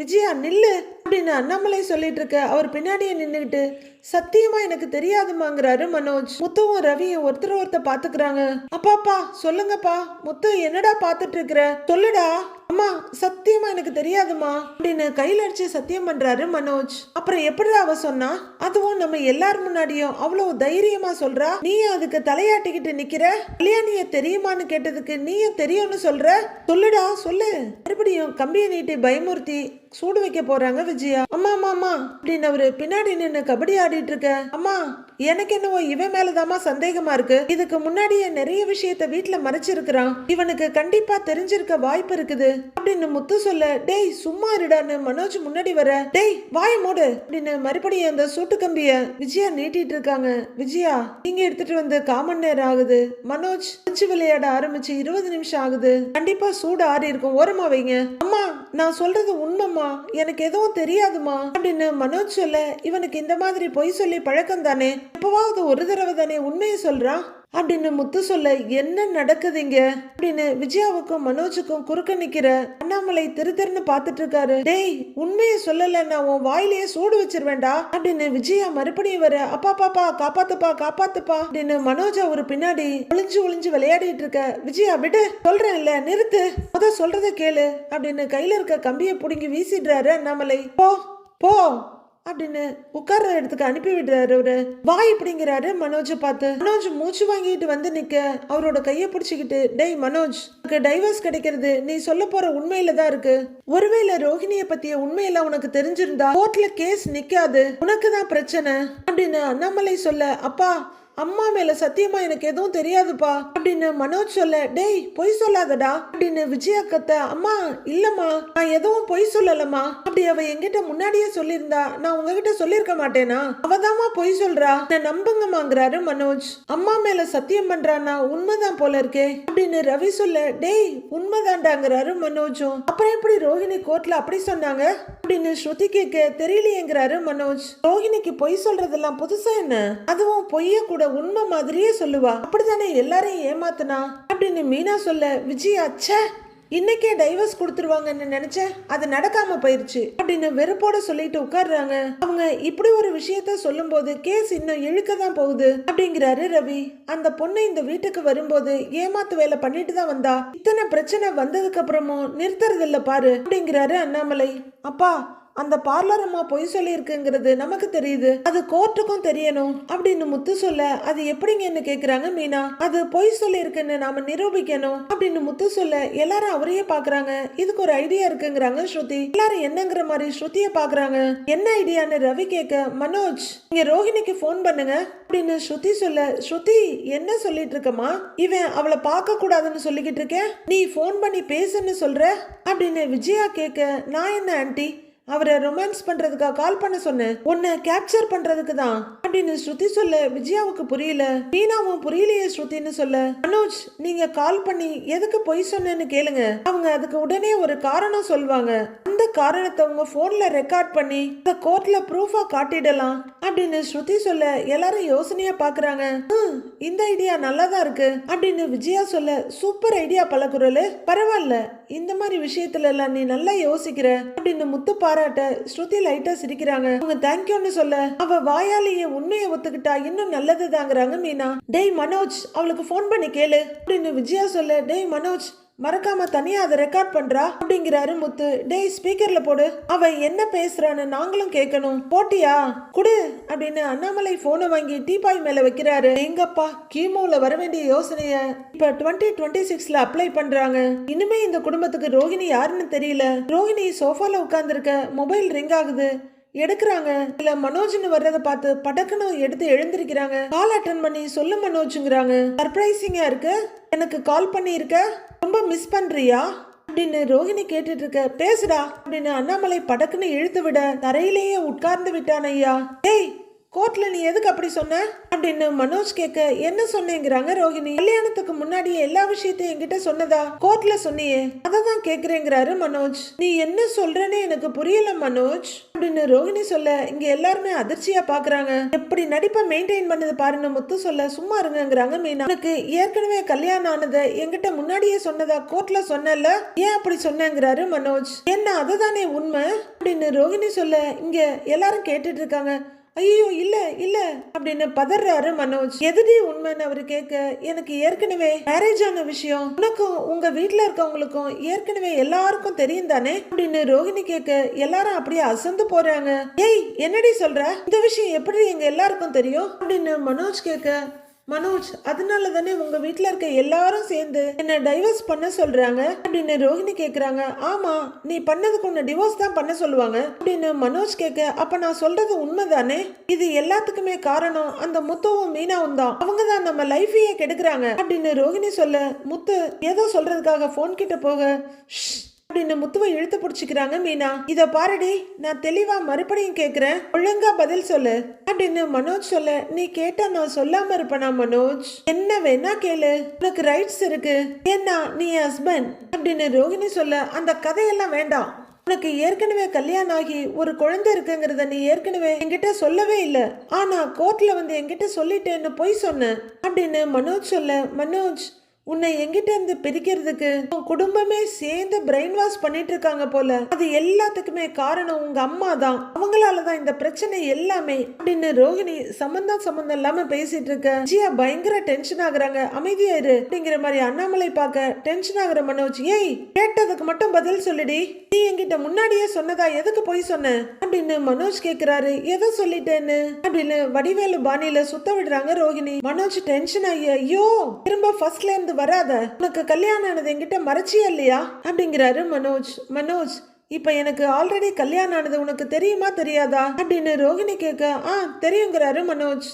விஜயா நில்லு அப்படின்னு அண்ணாமலை சொல்லிட்டு இருக்க. அவர் பின்னாடியே நின்னுகிட்டு, சத்தியமா எனக்கு தெரியாதுமாங்கிறாரு மனோஜ். முத்துவும் ரவியும் ஒருத்தர் பாத்துக்கிறாங்க. அப்பாப்பா சொல்லுங்கப்பா, முத்து என்னடா பாத்துட்டு இருக்கிற, சொல்லுடா. அம்மா சத்தியமா எனக்கு தெரியாதுமா அப்படின்னு கையில அடிச்சு சத்தியம் பண்றாரு மனோஜ். அப்புறம் எப்படிடா அவ சொன்னா, அதுவும் நம்ம எல்லார் முன்னாடியும் அவ்வளவு தைரியமா சொல்றா, நீ அதுக்கு தலையாட்டிக்கிட்டு நிக்கிற, கல்யாணிய தெரியுமான்னு கேட்டதுக்கு நீயும் தெரியும்னு சொல்ற, சொல்லுடா சொல்லு. மறுபடியும் கம்பியை நீட்டி பயமுறுத்தி சூடு வைக்க போறாங்க விஜயா. அம்மா அம்மா அம்மா அப்படின்னு அவரு பின்னாடி நின்னு கபடி ஆடிட்டு இருக்க. அம்மா எனக்கு என்னவோ இவன் மேலதாமா சந்தேகமா இருக்கு, இதுக்கு முன்னாடியே நிறைய விஷயத்த வீட்டுல மறைச்சிருக்கிறான், இவனுக்கு கண்டிப்பா தெரிஞ்சிருக்க வாய்ப்பு இருக்குது அப்படின்னு முத்து சொல்ல, டேய் சும்மா இருடான்னு மனோஜ் முன்னாடி வர, டேய் வாய் மூடு அப்படின்னு மறுபடியும் அந்த சூட்டு கம்பிய விஜயா நீட்டிட்டு இருக்காங்க. விஜயா நீங்க எடுத்துட்டு வந்து 1/4 மணி நேரம் ஆகுது, மனோஜ் விளையாட ஆரம்பிச்சு 20 நிமிஷம் ஆகுது, கண்டிப்பா சூடு ஆறி இருக்கும், ஓரமா வைங்க. அம்மா நான் சொல்றது உண்மைமா, எனக்கு எதுவும் தெரியாதுமா அப்படின்னு மனோஜ் சொல்ல, இவனுக்கு இந்த மாதிரி பொய் சொல்லி பழக்கம் தானே, எப்பவாவது ஒரு தடவை தானே உண்மையை சொல்றான் அப்படின்னு முத்து சொல்ல, என்ன நடக்குதுங்க அப்படின்னு விஜயாவுக்கும் மனோஜுக்கும் குறுக்க நிக்கிற அண்ணாமலை திருன்னு பாத்துட்டு இருக்காரு. டேய் உண்மையை சொல்லலன்னா உன் வாயிலேயே சூடு வச்சிருவேண்டா அப்படின்னு விஜயா மறுபடியும் வர. அப்பா பாப்பா காப்பாத்துப்பா காப்பாத்துப்பா அப்படின்னு மனோஜ் அவரு பின்னாடி ஒளிஞ்சு விளையாடிட்டு இருக்க. விஜயா விடு சொல்றேன் இல்ல, நிறுத்து, முத சொல்றத கேளு அப்படின்னு கையில இருக்க கம்பியை புடுங்கி வீசிடுறாரு அண்ணாமலை. போ போ அப்படின்னு உட்கார்ற இடத்துக்கு அனுப்பி விடுறாரு. அவரு வாய் இப்படிங்கிறாரு மனோஜ பார்த்து. மனோஜ் மூச்சு வாங்கிட்டு வந்து நிக்க அவரோட கைய பிடிச்சுக்கிட்டு, டேய் மனோஜ் டைவர்ஸ் கிடைக்கிறது நீ சொல்ல போற உண்மையில தான் இருக்கு, ஒருவேளை ரோஹிணிய பத்திய உண்மையெல்லாம் உனக்கு தெரிஞ்சிருந்தா கோர்ட்ல கேஸ் நிக்காது, உனக்கு தான் பிரச்சனை அப்படின்னு அண்ணாமலை சொல்ல, அப்பா அம்மா மேல சத்தியமா எனக்கு எதுவும் தெரியாதுப்பா அப்படின்னு மனோஜ் சொல்ல, டேய் பொய் சொல்லாதடா அப்படின்னு விஜயா கத்த. அம்மா இல்லம்மா நான் எதுவும் பொய் சொல்லலம்மா, அப்படி அவ என்கிட்ட முன்னாடியே சொல்லியிருந்தா நான் உங்ககிட்ட சொல்லியிருக்க மாட்டேனா, அவதாமா பொய் சொல்றா, நான் நம்புங்கம்மாங்கிறாரு மனோஜ். அம்மா மேல சத்தியம் பண்றானா, உண்மைதான் போல இருக்கே அப்படின்னு ரவி சொல்ல, டேய் உண்மைதான்டாங்கிறாரு மனோஜும். அப்புறம் எப்படி ரோஹிணி கோர்ட்ல அப்படி சொன்னாங்க அப்படின்னு ஸ்ருதி கேட்க, தெரியலையேங்கிறாரு மனோஜ். ரோஹிணிக்கு பொய் சொல்றதெல்லாம் புதுசா என்ன, அதுவும் பொய்ய கூட உண்மை மாதிரியே சொல்லுவா, அப்படித்தானே எல்லாரையும் ஏமாத்தனா அப்படின்னு மீனா சொல்ல, விஜயா ச்சே இன்னைக்கே டைவர்ஸ் கொடுத்துருவாங்கன்னு நினைச்சேன், அது நடக்காம போயிருச்சு அப்படின்னு வெறுப்போட சொல்லிட்டு உட்கார்றாங்க. அவங்க இப்படி ஒரு விஷயத்த சொல்லும் போது கேஸ் இன்னும் இழுக்க தான் போகுது அப்படிங்கிறாரு ரவி. அந்த பொண்ணு இந்த வீட்டுக்கு வரும்போது ஏமாத்து வேலை பண்ணிட்டு தான் வந்தா, இத்தனை பிரச்சனை வந்ததுக்கு அப்புறமும் நிறுத்துறது இல்ல பாரு அப்படிங்கிறாரு அண்ணாமலை. அப்பா அந்த பார்லர் அம்மா பொய் சொல்லியிருக்குங்கிறது நமக்கு தெரியுது, அது கோர்ட்டுக்கும் தெரியணும் அப்படின்னு முத்து சொல்ல, அது எப்படிங்கன்னு கேக்குறாங்க மீனா. அது பொய் சொல்லியிருக்குன்னு நாம நிரூபிக்கணும் அப்படின்னு முத்து சொல்ல, எல்லாரும் அவரையே பாக்குறாங்க. இதுக்கு ஒரு ஐடியா இருக்குங்கிறாங்க ஸ்ருதி. எல்லாரும் என்னங்கிற மாதிரி ஸ்ருதிய பாக்குறாங்க. என்ன ஐடியான்னு ரவி கேட்க, மனோஜ் நீங்க ரோஹிணிக்கு போன் பண்ணுங்க அப்படின்னு ஸ்ருதி சொல்ல, ஸ்ருதி என்ன சொல்லிட்டு இருக்கமா, இவன் அவளை பார்க்க கூடாதுன்னு சொல்லிக்கிட்டு இருக்கேன், நீ போன் பண்ணி பேசுன்னு சொல்ற அப்படின்னு விஜயா கேட்க, நான் என்ன ஆன்ட்டி அவரை ரொமான்ஸ் பண்றதுக்கா கால் பண்ண சொன்னேன், உன்னை கேப்சர் பண்றதுக்கு தான் அப்படின்னு ஸ்ருதி சொல்ல, விஜயாவுக்கு புரியல. மீனாவும் புரியலையே ஸ்ருதின்னு சொல்ல, மனோஜ் நீங்க கால் பண்ணி எதுக்கு பொய் சொன்னேன்னு கேளுங்க, அவங்க அதுக்கு உடனே ஒரு காரணம் சொல்வாங்க, அந்த காரணத்தை உங்க போன்ல ரெக்கார்ட் பண்ணி இந்த கோர்ட்ல ப்ரூஃபா காட்டிடலாம் அப்படின்னு ஸ்ருதி சொல்ல, எல்லாரும் யோசனையா பாக்குறாங்க. இந்த ஐடியா நல்லாதான் இருக்கு அப்படின்னு விஜயா சொல்ல, சூப்பர் ஐடியா பலகுரல், பரவாயில்ல இந்த மாதிரி விஷயத்துல எல்லாம் நீ நல்லா யோசிக்கிற அப்படின்னு முத்து பாராட்ட ஸ்ருதி லைட்டா சிரிக்கிறாங்க. அவங்க தேங்க்யூன்னு சொல்ல, அவ வாயாலேயே உண்மையை ஒத்துக்கிட்டா இன்னும் நல்லதுதாங்கிறாங்க மீனா. டேய் மனோஜ் அவளுக்கு போன் பண்ணி கேளு அப்படின்னு விஜயா சொல்ல, டேய் மனோஜ் மறக்காம தனியா அதை ரெக்கார்ட் பண்றா அப்படிங்கிறாரு முத்து. டேய் ஸ்பீக்கர்ல போடு, அவ என்ன பேசுறான்னு நாங்களும் கேட்கணும், போட்டியா குடு அப்படின்னு அண்ணாமலை போனை வாங்கி டீபாய் மேல வைக்கிறாரு. எங்கப்பா கீமோல வர வேண்டிய யோசனைய இப்ப 2026ல அப்ளை பண்றாங்க. இனிமே இந்த குடும்பத்துக்கு ரோஹிணி யாருன்னு தெரியல. ரோஹிணி சோஃபால உட்கார்ந்து இருக்க, மொபைல் ரிங் ஆகுது, எடுக்கிறாங்க. இல்ல மனோஜ்னு வர்றதை பார்த்து படக்குன்னு எடுத்து எழுந்திருக்கிறாங்க. கால் அட்டன் பண்ணி சொல்லு மனோஜ்ங்கிறாங்க. சர்ப்ரைசிங்கா இருக்கு, எனக்கு கால் பண்ணி இருக்க, ரொம்ப மிஸ் பண்றியா அப்படின்னு ரோஹிணி கேட்டுட்டு இருக்க. பேசுடா அப்படின்னு அண்ணாமலை படக்குன்னு இழுத்து விட தரையிலேயே உட்கார்ந்து விட்டான். ஐயா ஏய் கோர்ட்ல நீ எதுக்கு அப்படி சொன்ன அப்படின்னு மனோஜ் கேட்க, என்ன சொன்னேங்கிறாங்க ரோஹிணி. கல்யாணத்துக்கு முன்னாடி எல்லா விஷயத்தையும் என்கிட்ட சொன்னதா கோர்ட்ல சொன்னியே, அததான் கேக்குறேங்கிறாரு மனோஜ். நீ என்ன சொல்றேன்னு எனக்கு புரியல மனோஜ் அப்படின்னு ரோஹிணி சொல்ல, இங்க எல்லாருமே அதிர்ச்சியா பாக்குறாங்க. எப்படி நடிப்பை மெயின்டைன் பண்ணது பாருன்னு முத்து சொல்ல, சும்மா இருங்கிறாங்க மீனா. எனக்கு ஏற்கனவே கல்யாணம் ஆனதை என்கிட்ட முன்னாடியே சொன்னதா கோர்ட்ல சொன்னல, ஏன் அப்படி சொன்னேங்கிறாரு மனோஜ். என்ன அதுதானே உண்மை அப்படின்னு ரோஹிணி சொல்ல, இங்க எல்லாரும் கேட்டுட்டு இருக்காங்க. ஐயோ இல்ல இல்ல அப்படின்னு பதறாரு மனோஜ். எதுடி உண்மைன்னு அவரு கேட்க, எனக்கு ஏற்கனவே மேரேஜ் ஆன விஷயம் உனக்கும் உங்க வீட்டுல இருக்கவங்களுக்கும் ஏற்கனவே எல்லாருக்கும் தெரியும் தானே அப்படின்னு ரோஹிணி கேட்க, எல்லாரும் அப்படியே அசந்து போறாங்க. ஏய் என்னடி சொல்ற, இந்த விஷயம் எப்படி எங்க எல்லாருக்கும் தெரியும் அப்படின்னு மனோஜ் கேட்க, மனோஜ் அதனால தானே உங்க வீட்டுல இருக்க எல்லாரும் சேர்ந்து என்ன டைவர்ஸ் பண்ண சொல்றாங்க அப்படின்னு ரோஹிணி கேக்குறாங்க. ஆமா நீ பண்ணதுக்கு உன்னை டிவோர்ஸ் தான் பண்ண சொல்லுவாங்க அப்படின்னு மனோஜ் கேட்க, அப்ப நான் சொல்றது உண்மைதானே, இது எல்லாத்துக்குமே காரணம் அந்த முத்துவும் மீனாவும் தான், அவங்க தான் நம்ம லைஃபையே கெடுக்கிறாங்க அப்படின்னு ரோஹிணி சொல்ல, முத்து ஏதோ சொல்றதுக்காக போன் கிட்ட போக அப்படின்னு முத்துவை இழுத்து பிடிச்சிக்கிறாங்க மீனா. இத பாருடி நான் தெளிவா மறுபடியும் கேக்குறேன், ஒழுங்கா பதில் சொல்லு அப்படின்னு மனோஜ் சொல்ல, நீ கேட்டா நான் சொல்லாம இருப்பேனா மனோஜ், என்ன வேணா கேளு, உனக்கு ரைட்ஸ் இருக்கு, ஏன்னா நீ ஹஸ்பண்ட் அப்படின்னு ரோஹிணி சொல்ல, அந்த கதையெல்லாம் வேண்டாம், உனக்கு ஏற்கனவே கல்யாணம் ஆகி ஒரு குழந்தை இருக்குங்கிறத நீ ஏற்கனவே என்கிட்ட சொல்லவே இல்லை, ஆனா கோர்ட்ல வந்து என்கிட்ட சொல்லிட்டேன்னு பொய் சொன்ன அப்படின்னு மனோஜ் சொல்ல, மனோஜ் உன்னை எங்கிட்ட இருந்து பிரிக்கிறதுக்கு உன் குடும்பமே சேர்ந்து பிரெயின் வாஷ் பண்ணிட்டு இருக்காங்க போல, அது எல்லாத்துக்குமே காரணம் உங்க அம்மா தான், அவங்களாலதான் இந்த பிரச்சனை எல்லாமே அப்படின்னு ரோஹிணி சம்பந்தம் இல்லாம பேசிட்டு இருக்க. ஜியா பயங்கர டென்ஷன் ஆகுறாங்க. அமைதியா இரு அப்படிங்கிற மாதிரி அண்ணாமலை பார்க்க டென்ஷன் ஆகுற மனோஜ், ஏய் கேட்டதுக்கு மட்டும் பதில் சொல்லிடி, நீ என்கிட்ட முன்னாடியே சொன்னதா எதுக்கு போய் சொன்ன அப்படின்னு மனோஜ் கேக்குறாரு. எதை சொல்லிட்டேன்னு அப்படின்னு வடிவேலு பாணியில சுத்த விடுறாங்க ரோஹிணி. மனோஜ் டென்ஷன் ஆகி, ஐயோ திரும்ப ஃபர்ஸ்ட்ல இருந்து வராத, உனக்கு கல்யாணம் ஆனது என்கிட்ட மறைச்சியா இல்லையா அப்படிங்கிறாரு மனோஜ். மனோஜ் இப்ப எனக்கு ஆல்ரெடி கல்யாணம் ஆனது உனக்கு தெரியுமா தெரியாதா அப்படின்னு ரோஹிணி கேட்க, தெரியுங்கிறாரு மனோஜ்.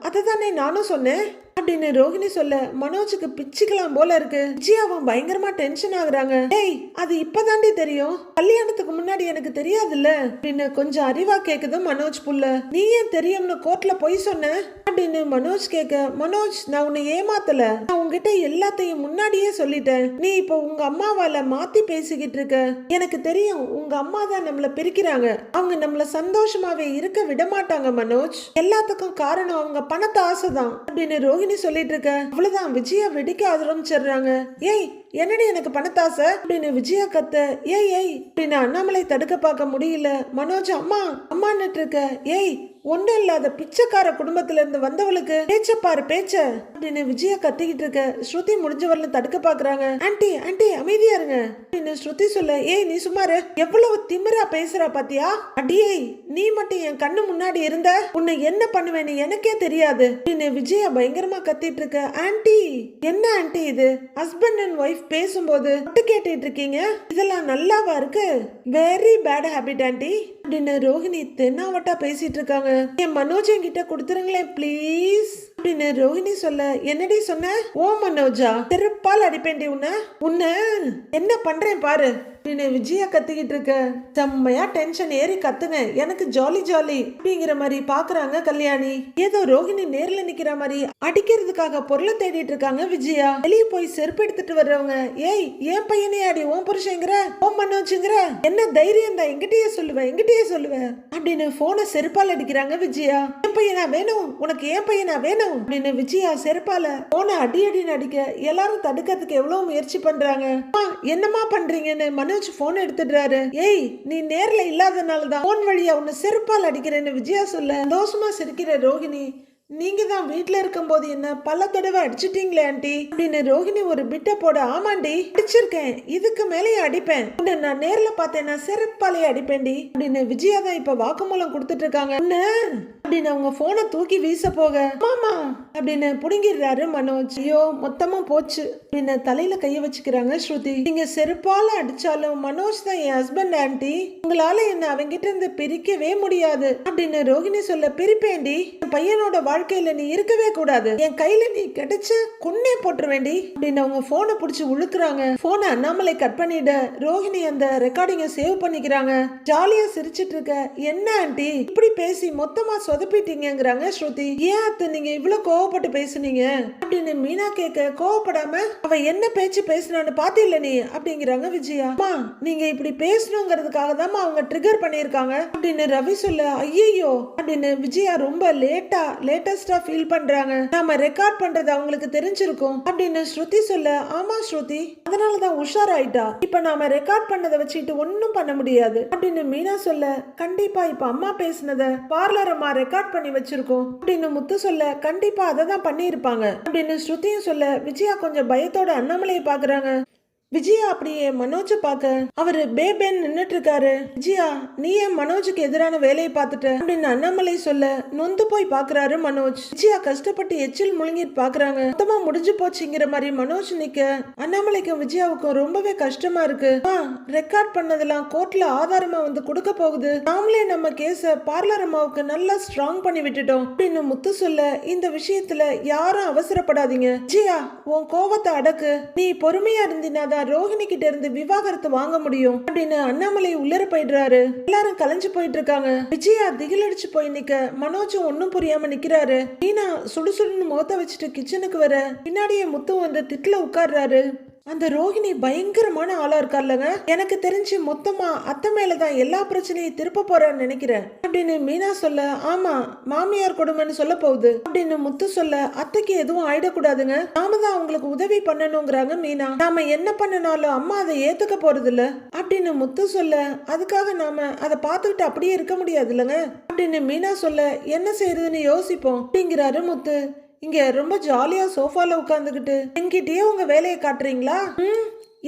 அததானே நானும் சொன்னேன் அப்படின்னு ரோஹிணி சொல்ல, மனோஜுக்கு பிச்சுக்கலாம் போல இருக்கு. விஜயாவும் பயங்கரமா டென்ஷன் ஆகுறாங்க. ஏய் அது இப்பதாண்டி தெரியும், கல்யாணத்துக்கு முன்னாடி எனக்கு தெரியாதுல்ல அப்படின்னு கொஞ்சம் அறிவா கேக்குது மனோஜ் புள்ள. நீ ஏன் தெரியும்னு கோர்ட்ல போய் சொன்ன அப்படின்னு மனோஜ் கேட்க, மனோஜ் நான் உன்னை ஏமாத்தல, நான் உங்ககிட்ட எல்லாத்தையும் முன்னாடியே சொல்லிட்டேன், நீ இப்போ உங்க அம்மாவால மாத்தி பேசிக்கிட்டு இருக்க, எனக்கு தெரியும் உங்க அம்மா தான் நம்மள பிரிக்கிறாங்க, அவங்க நம்மள சந்தோஷமாவே இருக்க விட மாட்டாங்க மனோஜ், எல்லாத்துக்கும் காரணம் அவங்க பணத்தை ஆசைதான் அப்படின்னு ரோஹிணி சொல்லிட்டு இருக்க. அவ்வளவுதான் விஜயா வெடிக்க ஆரம்பிச்சிடுறாங்க. ஏய் என்னடி எனக்கு பணத்தாசை அப்படின்னு விஜயா கத்த. ஏய் ஏய் அப்படின்னு அண்ணாமலை தடுக்க பார்க்க முடியல. மனோஜ் அம்மா அம்மான்னுட்டு இருக்க. ஏய் ஒண்ணும் இல்லாத பிச்சைக்கார குடும்பத்துல இருந்து வந்தவளுக்கு பேச்ச பாரு பேச்ச அப்படின்னு விஜயா கத்திக்கிட்டு இருக்க. ஸ்ருதி முடிஞ்ச வரல தடுக்க பாக்குறாங்க. ஆன்ட்டி ஆன்ட்டி அமைதியா இருங்க அப்படின்னு ஸ்ருதி சொல்ல. ஏய் நீ சுமாரு எவ்வளவு திமிரா பேசுறா பாத்தியா? அடியே நீ மட்டும் என் கண்ணு முன்னாடி இருந்த உன்னை என்ன பண்ணுவேன்னு எனக்கே தெரியாது அப்படின்னு விஜயா பயங்கரமா கத்திட்டு இருக்க. ஆன்ட்டி என்ன ஆன்ட்டி இது? ஹஸ்பண்ட் அண்ட் ஒய்ஃப் பேசும்போது மட்டும் கேட்டுட்டு இருக்கீங்க? இதெல்லாம் நல்லாவா இருக்கு? வெரி பேட் ஹேபிட் ஆன்ட்டி அப்படின்னு ரோஹிணி தென்னாவட்டா பேசிட்டு இருக்காங்க. என் மனோஜ் என்கிட்ட கொடுத்துருங்களேன் ப்ளீஸ் அப்படின்னு ரோஹிணி சொல்ல. என்னடி சொன்ன? ஓ மனோஜா திருப்பால் அடிப்பேண்டி உன்ன என்ன பண்றேன் பாரு அப்படின்னு விஜயா கத்திக்கிட்டு இருக்க. செம்மையா டென்ஷன் ஏறி கத்துங்க. எனக்கு ஜாலி ஜாலி அப்படிங்கிற மாதிரி பாக்குறாங்க கல்யாணி. ஏதோ ரோஹிணி நேர்ல நிக்கிற மாதிரி அடிக்கிறதுக்காக பொருளை தேடிட்டு இருக்காங்க விஜயா. வெளியே போய் செருப்பு எடுத்துட்டு வர்றவங்க. ஏய் ஏன் பையனே அடி ஓம் புருஷங்கிற ஓம் மனோஜுங்கிற என்ன தைரியம் தான் எங்கிட்டயே சொல்லுவேன் அப்படின்னு போனை செருப்பால் அடிக்கிறாங்க விஜயா. என் பையனா வேணும் உனக்கு? ஏன் பையனா வேணும் அப்படின்னு விஜயா செருப்பால போனை அடி அடின்னு அடிக்க எல்லாரும் தடுக்கிறதுக்கு எவ்வளவு முயற்சி பண்றாங்க. என்னமா பண்றீங்கன்னு மனோஜ் போன் எடுத்துடுறாரு. ஏய் நீ நேர்ல இல்லாதனாலதான் போன் வழியா உன்னை செருப்பால் அடிக்கிறேன்னு விஜயா சொல்ல. தோஷமா சிரிக்கிற ரோஹிணி. நீங்க தான் வீட்டுல இருக்கும் போது என்ன பல தடவை அடிச்சிட்டீங்களே ஆண்டி அப்படின்னு ரோஹிணி ஒரு பிட்ட போட. ஆமாண்டி அடிச்சிருக்கேன், இதுக்கு மேலேயும் அடிப்பேன். உன்னை நான் நேர்ல பார்த்தேன் செருப்பாலே அடிப்பேன்டி அப்படின்னு விஜயா தான் இப்ப வாக்குமூலம் கொடுத்துட்டு இருக்காங்க. அப்படின்னு அவங்க போனை தூக்கி வீச போக மாமா அப்படின்னு புடுங்கிடுறாரு மனோஜ். ஐயோ மொத்தமா போச்சு அப்படின்னு தலையில கைய வச்சுக்கிறாங்க ஸ்ருதி. நீங்க செருப்பால அடிச்சாலும் மனோஜ் தான் என் ஹஸ்பண்ட் ஆண்டி, உங்களால என்ன அவங்கிட்ட இருந்து பிரிக்கவே முடியாது அப்படின்னு ரோஹிணி சொல்ல. பிரிப்பேண்டி, என் பையனோட வாழ்க்கையில நீ இருக்கவே கூடாது, என் கையில நீ கிடைச்ச கொன்னே போட்டுருவேண்டி அப்படின்னு அவங்க போனை புடிச்சு உழுக்குறாங்க. போனை அண்ணாமலை கட் பண்ணிட ரோஹிணி அந்த ரெக்கார்டிங்க சேவ் பண்ணிக்கிறாங்க. ஜாலியா சிரிச்சிட்டு இருக்க. என்ன ஆண்டி இப்படி பேசி மொத்தமா சொதப்பிட்டீங்கிறாங்க ஸ்ருதி. ஏன் அத்தை நீங்க இவ்வளவு கோவப்பட்டு பேசுனீங்க அப்படின்னு மீனா கேட்க. கோவப்படாம அவ என்ன பேச்சு பேசினான்னு பாத்தில நீ அப்படிங்கிறாங்க விஜயா. அம்மா நீங்க இப்படி பேசணுங்கிறதுக்காக தான் அவங்க ட்ரிகர் பண்ணிருக்காங்க அப்படின்னு ரவி சொல்ல. ஐயோ அப்படின்னு விஜயா ரொம்ப லேட்டஸ்டா ஃபீல் பண்றாங்க. நாம ரெக்கார்ட் பண்றது அவங்களுக்கு தெரிஞ்சிருக்கும் அப்படின்னு ஸ்ருதி சொல்ல. ஆமா ஸ்ருதி அதனாலதான் உஷாராயிட்டா. இப்ப நாம ரெக்கார்ட் பண்ணதை வச்சுட்டு ஒன்னும் பண்ண முடியாது அப்படின்னு மீனா சொல்ல. கண்டிப்பா இப்ப அம்மா பேசினத பார்லர் அம்மா ரெக்கார்ட் பண்ணி வச்சிருக்கோம் அப்படின்னு முத்து சொல்ல. கண்டிப்பா அதை தான் பண்ணியிருப்பாங்க அப்படின்னு ஸ்ருதியும் சொல்ல. விஜயா கொஞ்சம் பயத்தோட அண்ணாமலையை பாக்குறாங்க. விஜயா அப்படியே மனோஜை பார்க்க அவரு பேபேன் நின்னுட்டு இருக்காரு. விஜயா நீ ஏன் மனோஜுக்கு எதிரான வேலையை பார்த்துட்ட அப்படின்னு அண்ணாமலை சொல்ல நொந்து போய் பாக்குறாரு மனோஜ். விஜயா கஷ்டப்பட்டு எச்சில் முழுங்கிட்டு பாக்குறாங்க. மொத்தமா முடிஞ்சு போச்சுங்கிற மாதிரி மனோஜ் நிக்க அண்ணாமலைக்கும் விஜயாவுக்கும் ரொம்பவே கஷ்டமா இருக்கு. ரெக்கார்ட் பண்ணதெல்லாம் கோர்ட்ல ஆதாரமா வந்து கொடுக்க போகுது. நாமளே நம்ம கேஸ பார்லர் அம்மாவுக்கு நல்லா ஸ்ட்ராங் பண்ணி விட்டுட்டோம் அப்படின்னு முத்து சொல்ல. இந்த விஷயத்துல யாரும் அவசரப்படாதீங்க விஜயா, உன் கோவத்தை அடக்கு, நீ பொறுமையா இருந்தினாதான் ரோஹிணி கிட்ட இருந்து விவாகரத்து வாங்க முடியும் அப்படின்னு அண்ணாமலை உள்ளர போயிடுறாரு. எல்லாரும் கலைஞ்சு போயிட்டு இருக்காங்க. விஜயா திகிலடிச்சு போய் நிக்க மனோஜும் ஒன்னும் புரியாம நிக்கிறாரு. மீனா சுடுசுடுன்னு முகத்தை வச்சுட்டு கிச்சனுக்கு வர பின்னாடியே முத்து வந்து திட்டுல உட்கார்றாரு. அந்த ரோஹிணி பயங்கரமான ஆளா இருக்கார்லங்க, எனக்கு தெரிஞ்சு மொத்தமா அத்தை மேலதான் எல்லா பிரச்சனையும் திருப்ப போறான்னு நினைக்கிறேன் அப்படின்னு மீனா சொல்ல. ஆமா மாமியார் கொடுமைன்னு சொல்ல போகுது அப்படின்னு முத்து சொல்ல. அத்தைக்கு எதுவும் ஆயிடக்கூடாதுங்க, நாம தான் அவங்களுக்கு உதவி பண்ணணுங்கிறாங்க மீனா. நாம என்ன பண்ணனாலும் அம்மா அதை ஏத்துக்க போறது இல்ல அப்படின்னு முத்து சொல்ல. அதுக்காக நாம அதை பார்த்துக்கிட்டு அப்படியே இருக்க முடியாது இல்லங்க அப்படின்னு மீனா சொல்ல. என்ன செய்யறதுன்னு யோசிப்போம் அப்படிங்கிறாரு முத்து. இங்க ரொம்ப ஜாலியா சோஃபால உட்காந்துக்கிட்டு என்கிட்டயே உங்க வேலையை காட்டுறீங்களா?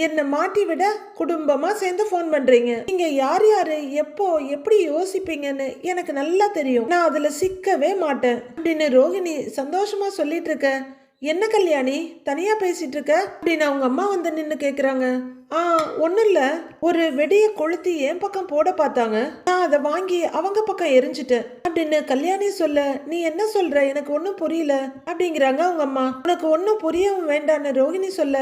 என்ன மாட்டி விட குடும்பமா சேர்ந்து போன் பண்றீங்க. நீங்க யார் யாரு எப்போ எப்படி யோசிப்பீங்கன்னு எனக்கு நல்லா தெரியும், நான் அதுல சிக்கவே மாட்டேன் அப்படின்னு ரோஹிணி சந்தோஷமா சொல்லிட்டு இருக்க. என்ன கல்யாணி தனியா பேசிட்டு இருக்க அப்படின்னு அவங்க அம்மா வந்து நின்னு கேக்குறாங்க. ஒன்னும் இல்ல, ஒரு வெடியை கொளுத்தி என் பக்கம் போட பார்த்தாங்க, நான் அதை வாங்கி அவங்க பக்கம் எரிஞ்சிட்டேன் அப்படின்னு கல்யாணி சொல்ல. நீ என்ன சொல்ற எனக்கு ஒன்னும் புரியல அப்படிங்கிறாங்க அவங்க அம்மா. உனக்கு ஒன்னும் புரியவும் வேண்டான்னு ரோஹிணி சொல்ல.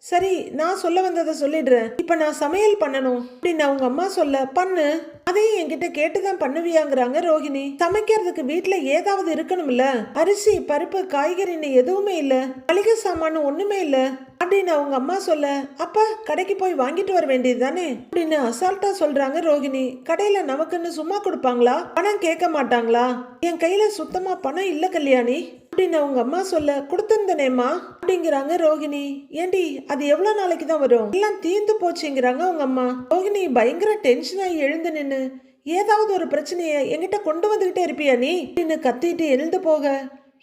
சரி நான் சொல்ல வந்ததை சொல்லிடுறேன், இப்ப நான் சமையல் பண்ணணும் அப்படின்னு அவங்க அம்மா சொல்ல. பண்ணு, அதையும் என்கிட்ட கேட்டுதான் பண்ணுவியாங்கிறாங்க ரோஹிணி. சமைக்கிறதுக்கு வீட்டுல ஏதாவது இருக்கணும்ல, அரிசி பருப்பு காய்கறின்னு எதுவுமே இல்ல, மளிகை சாமான் ஒண்ணுமே இல்ல, அப்படின்னு அவங்க அம்மா சொல்ல, அப்பா கடைக்கு போய் வாங்கிட்டு வர வேண்டியது தானே அப்படின்னு அசால்ட்டா சொல்றாங்க ரோஹிணி. கடையில நமக்குன்னு சும்மா கொடுப்பாங்களா? பணம் கேட்க மாட்டாங்களா? என் கையில சுத்தமா பணம் இல்ல கல்யாணி அப்படின்னு அவங்க அம்மா சொல்ல, கொடுத்திருந்தனேம்மா அப்படிங்கிறாங்க ரோஹிணி. ஏண்டி அது எவ்வளவு நாளைக்கு தான் வரும்? எல்லாம் தீர்ந்து போச்சுங்கிறாங்க அவங்க அம்மா. ரோஹிணி பயங்கர டென்ஷன் ஆகி எழுந்து நின்னு, ஏதாவது ஒரு பிரச்சனைய என்கிட்ட கொண்டு வந்துகிட்டே இருப்பியா நீ அப்படின்னு கத்திட்டு எழுந்து போக,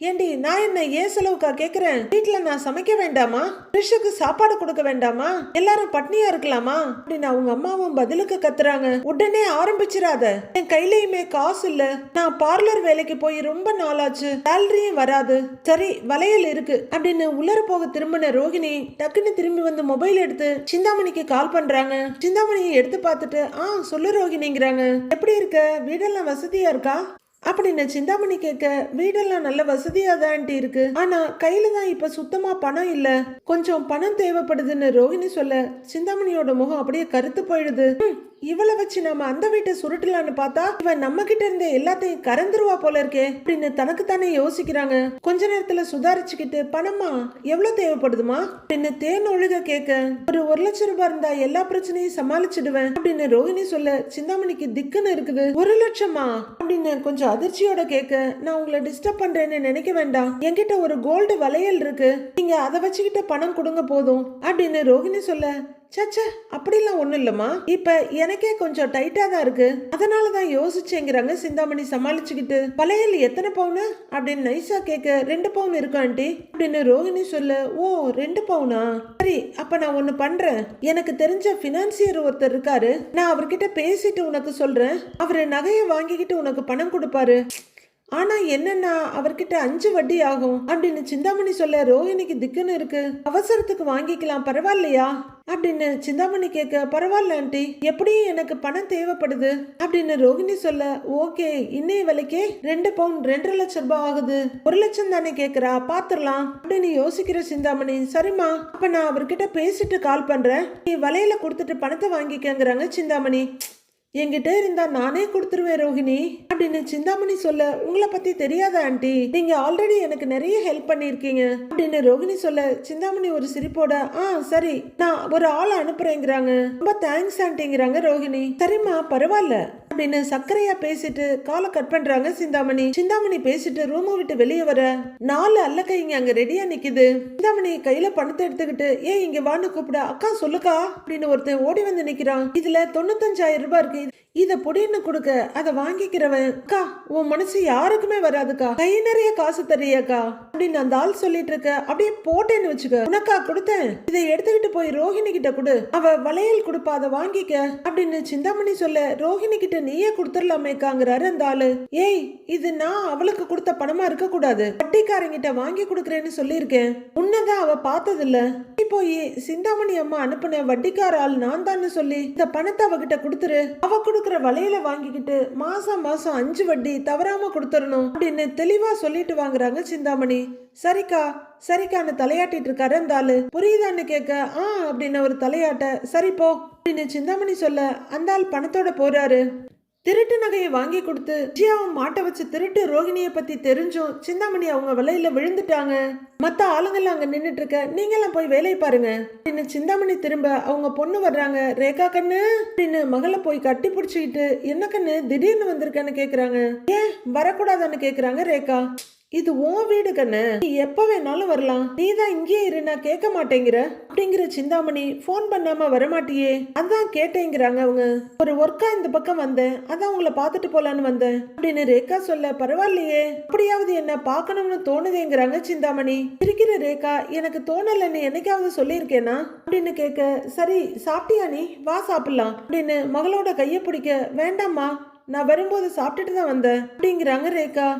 ஏண்டி நான் என்ன ஏன் செலவுக்கா கேக்குறேன்? வீட்டுல நான் சமைக்க வேண்டாமா? கிறிஷுக்கு சாப்பாடு கொடுக்க வேண்டாமா? எல்லாரும் பட்னியா இருக்கலாமா அப்படின்னு அவங்க அம்மாவும் பதிலுக்கு கத்துறாங்க. உடனே ஆரம்பிச்சிடாத, என் கையிலயுமே காசு இல்ல, நான் பார்லர் வேலைக்கு போய் ரொம்ப நாளாச்சு, சேலரியும் வராது, சரி வளையல் இருக்கு அப்படின்னு உள்ளர போக திரும்பின ரோஹிணி டக்குன்னு திரும்பி வந்து மொபைல் எடுத்து சிந்தாமணிக்கு கால் பண்றாங்க. சிந்தாமணியை எடுத்து பார்த்துட்டு, சொல்லு ரோஹிணிங்கிறாங்க. எப்படி இருக்க? வீடெல்லாம் வசதியா இருக்கா அப்படின்னு சிந்தாமணி கேட்க, வீடெல்லாம் நல்ல வசதியா தான் இருக்கு, ஆனா கையில தான் இப்ப சுத்தமா பணம் இல்ல, கொஞ்சம் பணம் தேவைப்படுதுன்னு ரோஹிணி சொல்ல, சிந்தாமணியோட முகம் அப்படியே கருத்து போயிடுது. இவளை வச்சு நம்ம அந்த வீட்டை சுருட்டலான்னு பார்த்தா இவன் நம்ம கிட்ட இருந்த எல்லாத்தையும் கறந்துருவா போல இருக்கே அப்படின்னு தனக்கு தானே யோசிக்கிறாங்க. கொஞ்ச நேரத்துல சுதாரிச்சுக்கிட்டு, பணமா எவ்வளவு தேவைப்படுதுமா அப்படின்னு தேன் ஒழுக கேட்க, ஒரு 1,00,000 ரூபாய் இருந்தா எல்லா பிரச்சனையும் சமாளிச்சிடுவேன் அப்படின்னு ரோஹிணி சொல்ல, சிந்தாமணிக்கு திக்குன்னு இருக்குது. 1,00,000மா அப்படின்னு கொஞ்சம் அதிர்ச்சியோட கேட்க, நான் உங்களை டிஸ்டர்ப் பண்றேன்னு நினைக்க வேண்டாம், என்கிட்ட ஒரு கோல்டு வளையல் இருக்கு, நீங்க அதை வச்சுக்கிட்ட பணம் கொடுங்க போதும் அப்படின்னு ரோஹிணி சொல்ல, சச்சா அப்படிலாம் ஒண்ணும் இல்லம்மா, இப்ப எனக்கே கொஞ்சம் டைட்டா தான் இருக்கு, அதனாலதான் யோசிச்சேங்கிறாங்க சிந்தாமணி சமாளிச்சுக்கிட்டு. வளையல் எத்தனை பவுனு அப்படின்னு நைஸா கேட்க, 2 பவுன் இருக்கு ஆண்டி அப்படின்னு ரோஹிணி சொல்ல, ஓ 2 பவுனா, சரி அப்ப நான் ஒண்ணு பண்றேன், எனக்கு தெரிஞ்ச பினான்சியர் ஒருத்தர் இருக்காரு, நான் அவர்கிட்ட பேசிட்டு உனக்கு சொல்றேன், அவரு நகையை வாங்கிக்கிட்டு உனக்கு பணம் கொடுப்பாரு, ஆனா என்னன்னா அவர்கிட்ட 5 வட்டி ஆகும் அப்படின்னு சிந்தாமணி சொல்ல, ரோஹிணிக்கு திக்குன்னு இருக்கு. அவசரத்துக்கு வாங்கிக்கலாம் பரவாயில்லையா அப்படின்னு சிந்தாமணி கேட்க, பரவாயில்ல ஆண்டி, எப்படியும் எனக்கு பணம் தேவைப்படுது அப்படின்னு ரோஹிணி சொல்ல, ஓகே இன்னைய விலைக்கே 2 பவுன் 2,50,000 ரூபாய் ஆகுது, 1,00,000 தானே கேக்குறா, பாத்துரலாம் அப்படின்னு யோசிக்கிற சிந்தாமணி, சரிம்மா அப்ப நான் அவர்கிட்ட பேசிட்டு கால் பண்றேன், நீ வலையில கொடுத்துட்டு பணத்தை வாங்கிக்கங்கிறாங்க சிந்தாமணி. என்கிட்ட இருந்தா நானே கொடுத்துருவேன் ரோஹிணி அப்படின்னு சிந்தாமணி சொல்ல, உங்களை பத்தி தெரியாத ஆண்டி, நீங்க ஆல்ரெடி எனக்கு நிறைய ஹெல்ப் பண்ணிருக்கீங்க அப்படின்னு ரோஹிணி சொல்ல, சிந்தாமணி ஒரு சிரிப்போட, சரி நான் ஒரு ஆளை அனுப்புறேங்கிறாங்க, ரொம்ப தேங்க்ஸ் ஆண்டிங்கிறாங்க ரோஹிணி. சரிம்மா பரவாயில்ல அப்படின்னு சக்கரையா பேசிட்டு காலை கட் பண்றாங்க சிந்தாமணி. சிந்தாமணி பேசிட்டு ரூமை விட்டு வெளியே வர 4 அல்லக்கைங்க அங்க ரெடியா நிக்குது. சிந்தாமணி கையில பணத்தை எடுத்துக்கிட்டு, இங்க வான்னு கூப்பிட, அக்கா சொல்லுக்கா அப்படின்னு ஒருத்தன் ஓடி வந்து நிக்கிறான். இதுல 95,000 ரூபாய் இருக்கு, இத பொடின்னு கொடுக்க, அதை வாங்கிக்கிறவன், அக்கா உன் மனசு யாருக்குமே வராதுக்கா, கை நிறைய காசு தரியாக்கா அப்படின்னு அந்த ஆள் சொல்லிட்டு இருக்க, அப்படியே போட்டேன்னு வச்சுக்க, உனக்கா கொடுத்தேன், இதை எடுத்துக்கிட்டு போய் ரோஹிணி கிட்ட கொடு, அவ வளையல் கொடுப்பா, அதை வாங்கிக்க அப்படின்னு சிந்தாமணி சொல்ல, ரோஹிணி கிட்ட நீயே கொடுத்துடலாமேக்காங்கிறாரு அந்த ஆளு. இது நான் அவளுக்கு கொடுத்த பணமா இருக்க கூடாது, வட்டிக்காரங்கிட்ட வாங்கி கொடுக்கறேன்னு சொல்லியிருக்கேன், உன்னதான் அவ பார்த்தது இல்ல, போய் சிந்தாமணி அம்மா அனுப்புன வட்டிக்கார ஆள் நான் தான் சொல்லி இந்த பணத்தை அவகிட்ட கொடுத்துரு, அவ கொடுக்கற வளையல வாங்கிக்கிட்டு மாசம் மாசம் 5 வட்டி தவறாம கொடுத்துடணும் அப்படின்னு தெளிவா சொல்லிட்டு வாங்குறாங்க சிந்தாமணி. சரிக்கா சரிக்கான்னு தலையாட்டிட்டு இருக்காரு அந்த ஆளு. புரியுதான்னு கேட்க, அப்படின்னு ஒரு தலையாட்ட, சரி போ அப்படின்னு சிந்தாமணி சொல்ல, அந்த ஆள் பணத்தோட போறாரு. திருட்டு நகையை வாங்கி கொடுத்து விஜயாவும் மாட்ட வச்சு திருட்டு ரோஹிணிய பத்தி தெரிஞ்சும் சிந்தாமணி அவங்க வலையில விழுந்துட்டாங்க. மத்த ஆளுங்கெல்லாம் அங்க நின்னுட்டு இருக்க, நீங்கெல்லாம் போய் வேலையை பாருங்க அப்படின்னு சிந்தாமணி திரும்ப அவங்க பொண்ணு வர்றாங்க. ரேகா கண்ணு அப்படின்னு மகளை போய் கட்டி பிடிச்சுக்கிட்டு, என்ன கண்ணு திடீர்னு வந்திருக்கன்னு கேக்குறாங்க. ஏன் வரக்கூடாதான்னு கேக்குறாங்க ரேகா. இது உன் வீடு கண்ணு, நீ எப்ப வேணாலும் வரலாம், நீ தான் இங்கேயே இரு, நான் கேட்க மாட்டேங்கிற அப்படிங்கிற சிந்தாமணி. போன் பண்ணாம வரமாட்டியே, அதான் கேட்டேங்கிறாங்க அவங்க. ஒரு ஒர்க்கா இந்த பக்கம் வந்தேன், அதான் உங்களை பாத்துட்டு போலான்னு வந்தேன் அப்படின்னு ரேகா சொல்ல, பரவாயில்லையே அப்படியாவது என்ன பாக்கணும்னு தோணுதேங்கிறாங்க சிந்தாமணி. இருக்கிற ரேகா, எனக்கு தோணலன்னு என்னைக்காவது சொல்லியிருக்கேனா அப்படின்னு கேட்க, சரி சாப்பிட்டியா நீ, வா சாப்பிடலாம் அப்படின்னு மகளோட கைய பிடிக்க, வேண்டாம்மா நான் வரும்போது சாப்பிட்டுட்டு தான் வந்தேன் அப்படிங்கிறாங்க ரேகா.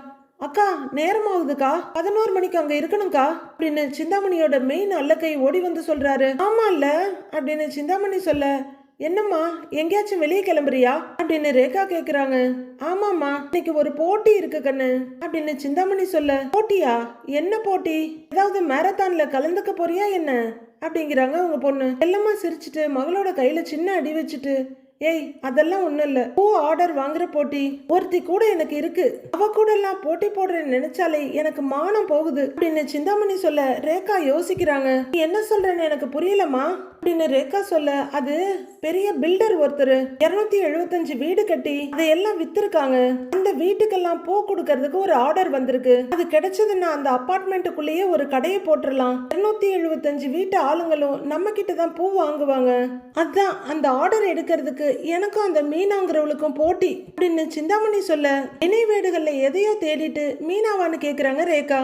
அக்கா நேரமாகுதுக்கா, 11 மணிக்கு அங்க இருக்கணும்க்கா அப்படின்னு சிந்தாமணியோட மெயின் அல்லக்கை ஓடி வந்து சொல்றாரு. ஆமா இல்ல அப்படின்னு சிந்தாமணி சொல்ல, என்னம்மா எங்கேயாச்சும் வெளியே கிளம்புறியா அப்படின்னு ரேகா கேக்குறாங்க. ஆமாம்மா இன்னைக்கு ஒரு போட்டி இருக்கு கண்ணு அப்படின்னு சிந்தாமணி சொல்ல, போட்டியா, என்ன போட்டி, ஏதாவது மேரத்தான்ல கலந்துக்க போறியா என்ன அப்படிங்கிறாங்க அவங்க பொண்ணு. எல்லாமா சிரிச்சுட்டு மகளோட கையில சின்ன அடி வச்சுட்டு, ஏய் அதெல்லாம் ஒண்ணும் இல்ல, பூ ஆர்டர் வாங்குற போட்டி ஒருத்தி கூட எனக்கு இருக்கு, அவ கூட எல்லாம் போட்டி போடுறேன்னு நினைச்சாலே எனக்கு மானம் போகுது அப்படின்னு சிந்தாமணி சொல்ல ரேகா யோசிக்கிறாங்க. நீ என்ன சொல்றேன்னு எனக்கு புரியலமா அப்படின்னு ரேகா சொல்ல, அது பெரிய பில்டர் ஒருத்தர் 275 வீடு கட்டி அதையெல்லாம் வித்திருக்காங்க. அந்த வீட்டுக்கெல்லாம் பூ கொடுக்கறதுக்கு ஒரு ஆர்டர் வந்திருக்கு. அது கிடைச்சதுன்னா அந்த அபார்ட்மெண்ட்டுக்குள்ளேயே ஒரு கடையை போட்டுடலாம். 275 வீட்டு ஆளுங்களும் நம்ம கிட்ட தான் பூ வாங்குவாங்க. அதான் அந்த ஆர்டர் எடுக்கிறதுக்கு எனக்கும் அந்த மீனாங்கிறவளுக்கும் போட்டி அப்படின்னு சிந்தாமணி சொல்ல, நினைவேடுகள்ல எதையோ தேடிட்டு மீனாவான்னு கேக்குறாங்க ரேகா.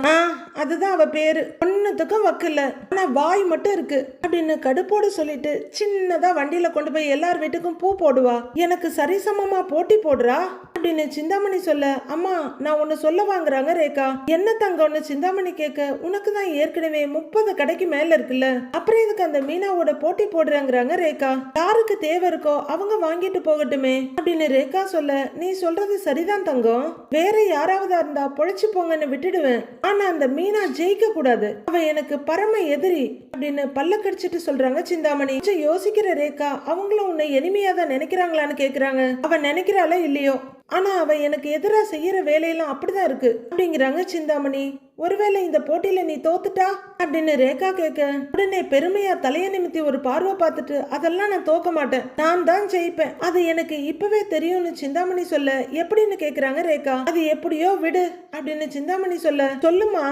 அதுதான் அவ பேரு, ஒன்னுத்துக்கும் வக்கில்ல, ஆனா வாய் மட்டும் இருக்கு அப்படின்னு கடுப்போடு சொல்லிட்டு சின்னதா வண்டியில கொண்டு போய் எல்லார் வீட்டுக்கும் பூ போடுவா. எனக்கு சரிசமமா போட்டி போடுறா அப்படின்னு சிந்தாமணி சொல்ல, அம்மா நான் ஒன்னு சொல்ல வாங்குறாங்க ரேகா. என்ன தங்கம்னு சிந்தாமணி கேட்க, உனக்கு தான் ஏற்கனவே 30 கடைக்கு மேல இருக்குல்ல, அப்புறம் இதுக்கு அந்த மீனாவோட போட்டி போடுறாங்கிறாங்க ரேகா. யாருக்கு தேவை இருக்கோ அவங்க வாங்கிட்டு போகட்டுமே அப்படின்னு ரேகா சொல்ல, நீ சொல்றது சரிதான் தங்கம், வேற யாராவதா இருந்தா பொழைச்சு போங்கன்னு விட்டுடுவேன், ஆனா அந்த மீனா ஜெயிக்க கூடாது, அவ எனக்கு பரம எதிரி அப்படின்னு பல்ல கடிச்சிட்டு சொல்றாங்க சிந்தாமணி. யோசிக்கிற ரேகா, அவங்களும் உன்னை எளிமையா தான் நினைக்கிறாங்களான்னு கேக்குறாங்க. அவ நினைக்கிறாளோ இல்லையோ, ஆனா அவ எனக்கு எதிரா செய்யற வேலையெல்லாம் அப்படிதான் இருக்கு அப்படிங்கிறாங்க சிந்தாமணி. ஒருவேளை இந்த போட்டியில நீ தோத்துட்டா அப்படின்னு ரேகா கேட்க, உடனே பெருமையா தலைய நிமித்தி ஒரு பார்வை பார்த்துட்டு, அதெல்லாம் நான் தோக்க மாட்டேன், நான் தான் ஜெயிப்பேன், அது எனக்கு இப்பவே தெரியும்னு சிந்தாமணி சொல்ல, எப்படின்னு கேக்குறாங்க ரேகா. அது எப்படியோ விடு அப்படின்னு சிந்தாமணி சொல்ல, சொல்லுமா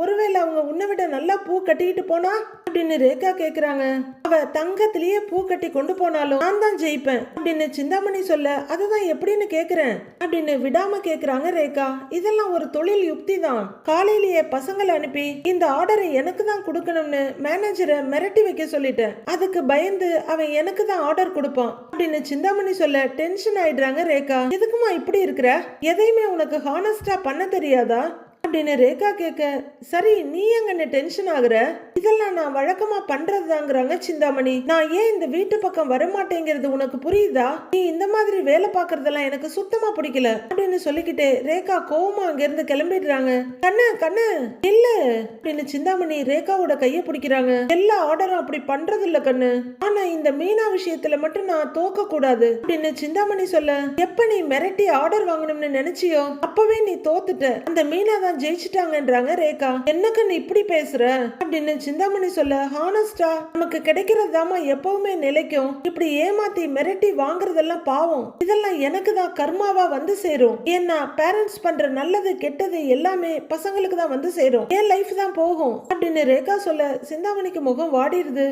ஒருவேளை அவங்க உன்னை விட நல்லா பூ கட்டிக்கிட்டு போனா அப்படின்னு ரேகா கேக்குறாங்க. அவ தங்கத்திலேயே பூ கட்டி கொண்டு போனாலும் நான் தான் ஜெயிப்பேன் அப்படின்னு சிந்தாமணி சொல்ல, அதுதான் எப்படின்னு கேக்குறேன் அப்படின்னு விடாம கேக்குறாங்க ரேகா. இதெல்லாம் ஒரு தொழில் யுக்தி தான். காலையிலேயே பசங்களை அனுப்பி இந்த ஆர்டரை எனக்கு தான் கொடுக்கணும்னு மேனேஜரை மிரட்டி வைக்க சொல்லிட்டேன், அதுக்கு பயந்து அவன் எனக்கு தான் ஆர்டர் கொடுப்பான் அப்படின்னு சிந்தாமணி சொல்ல, டென்ஷன் ஆயிடுறாங்க ரேகா. எதுக்குமா இப்படி இருக்கிற, எதையுமே உனக்கு ஹானஸ்டா பண்ண தெரியாதா அப்படின்னு ரேகா கேட்க, சரி நீ எங்க டென்ஷன் ஆகுற, இதெல்லாம் நான் வழக்கமா பண்றதுதாங்கிறாங்க சிந்தாமணி. நான் ஏன் இந்த வீட்டு பக்கம் வரமாட்டேங்கிறது உனக்கு புரியுதா, நீ இந்த மாதிரி வேலை பாக்குறதெல்லாம் எனக்கு சுத்தமா பிடிக்கல அப்படின்னு சொல்லிக்கிட்டே ரேகா கோவமா அங்க இருந்து கிளம்பிடுறாங்க. கண்ணு கண்ணு இல்ல அப்படின்னு சிந்தாமணி ரேகாவோட கைய பிடிக்கிறாங்க. எல்லா ஆர்டரும் அப்படி பண்றது இல்ல கண்ணு, ஆனா இந்த மீனா விஷயத்துல மட்டும் நான் தோக்க கூடாது அப்படின்னு சிந்தாமணி சொல்ல, எப்ப நீ மிரட்டி ஆர்டர் வாங்கணும்னு நினைச்சியோ அப்பவே நீ தோத்துட்ட, அந்த மீனா தான் ஜெயிச்சிட்டாங்கன்றாங்க ரேகா. என்னக்கு நீ இப்படி பேசுற அப்படின்னு சிந்தாமணி சொல்ல, ஹானஸ்டா நமக்கு கிடைக்கிறதாமா எப்பவுமே நிலைக்கும், இப்படி ஏமாத்தி மிரட்டி வாங்குறதெல்லாம் பாவம், இதெல்லாம் எனக்கு தான் கர்மாவா வந்து சேரும், ஏன்னா பேரண்ட்ஸ் பண்ற நல்லது கெட்டது எல்லாமே பசங்களுக்கு தான் வந்து சேரும், என் லைஃப் தான் போகும் அப்படின்னு ரேகா சொல்ல, சிந்தாமணிக்கு முகம் வாடிடுது.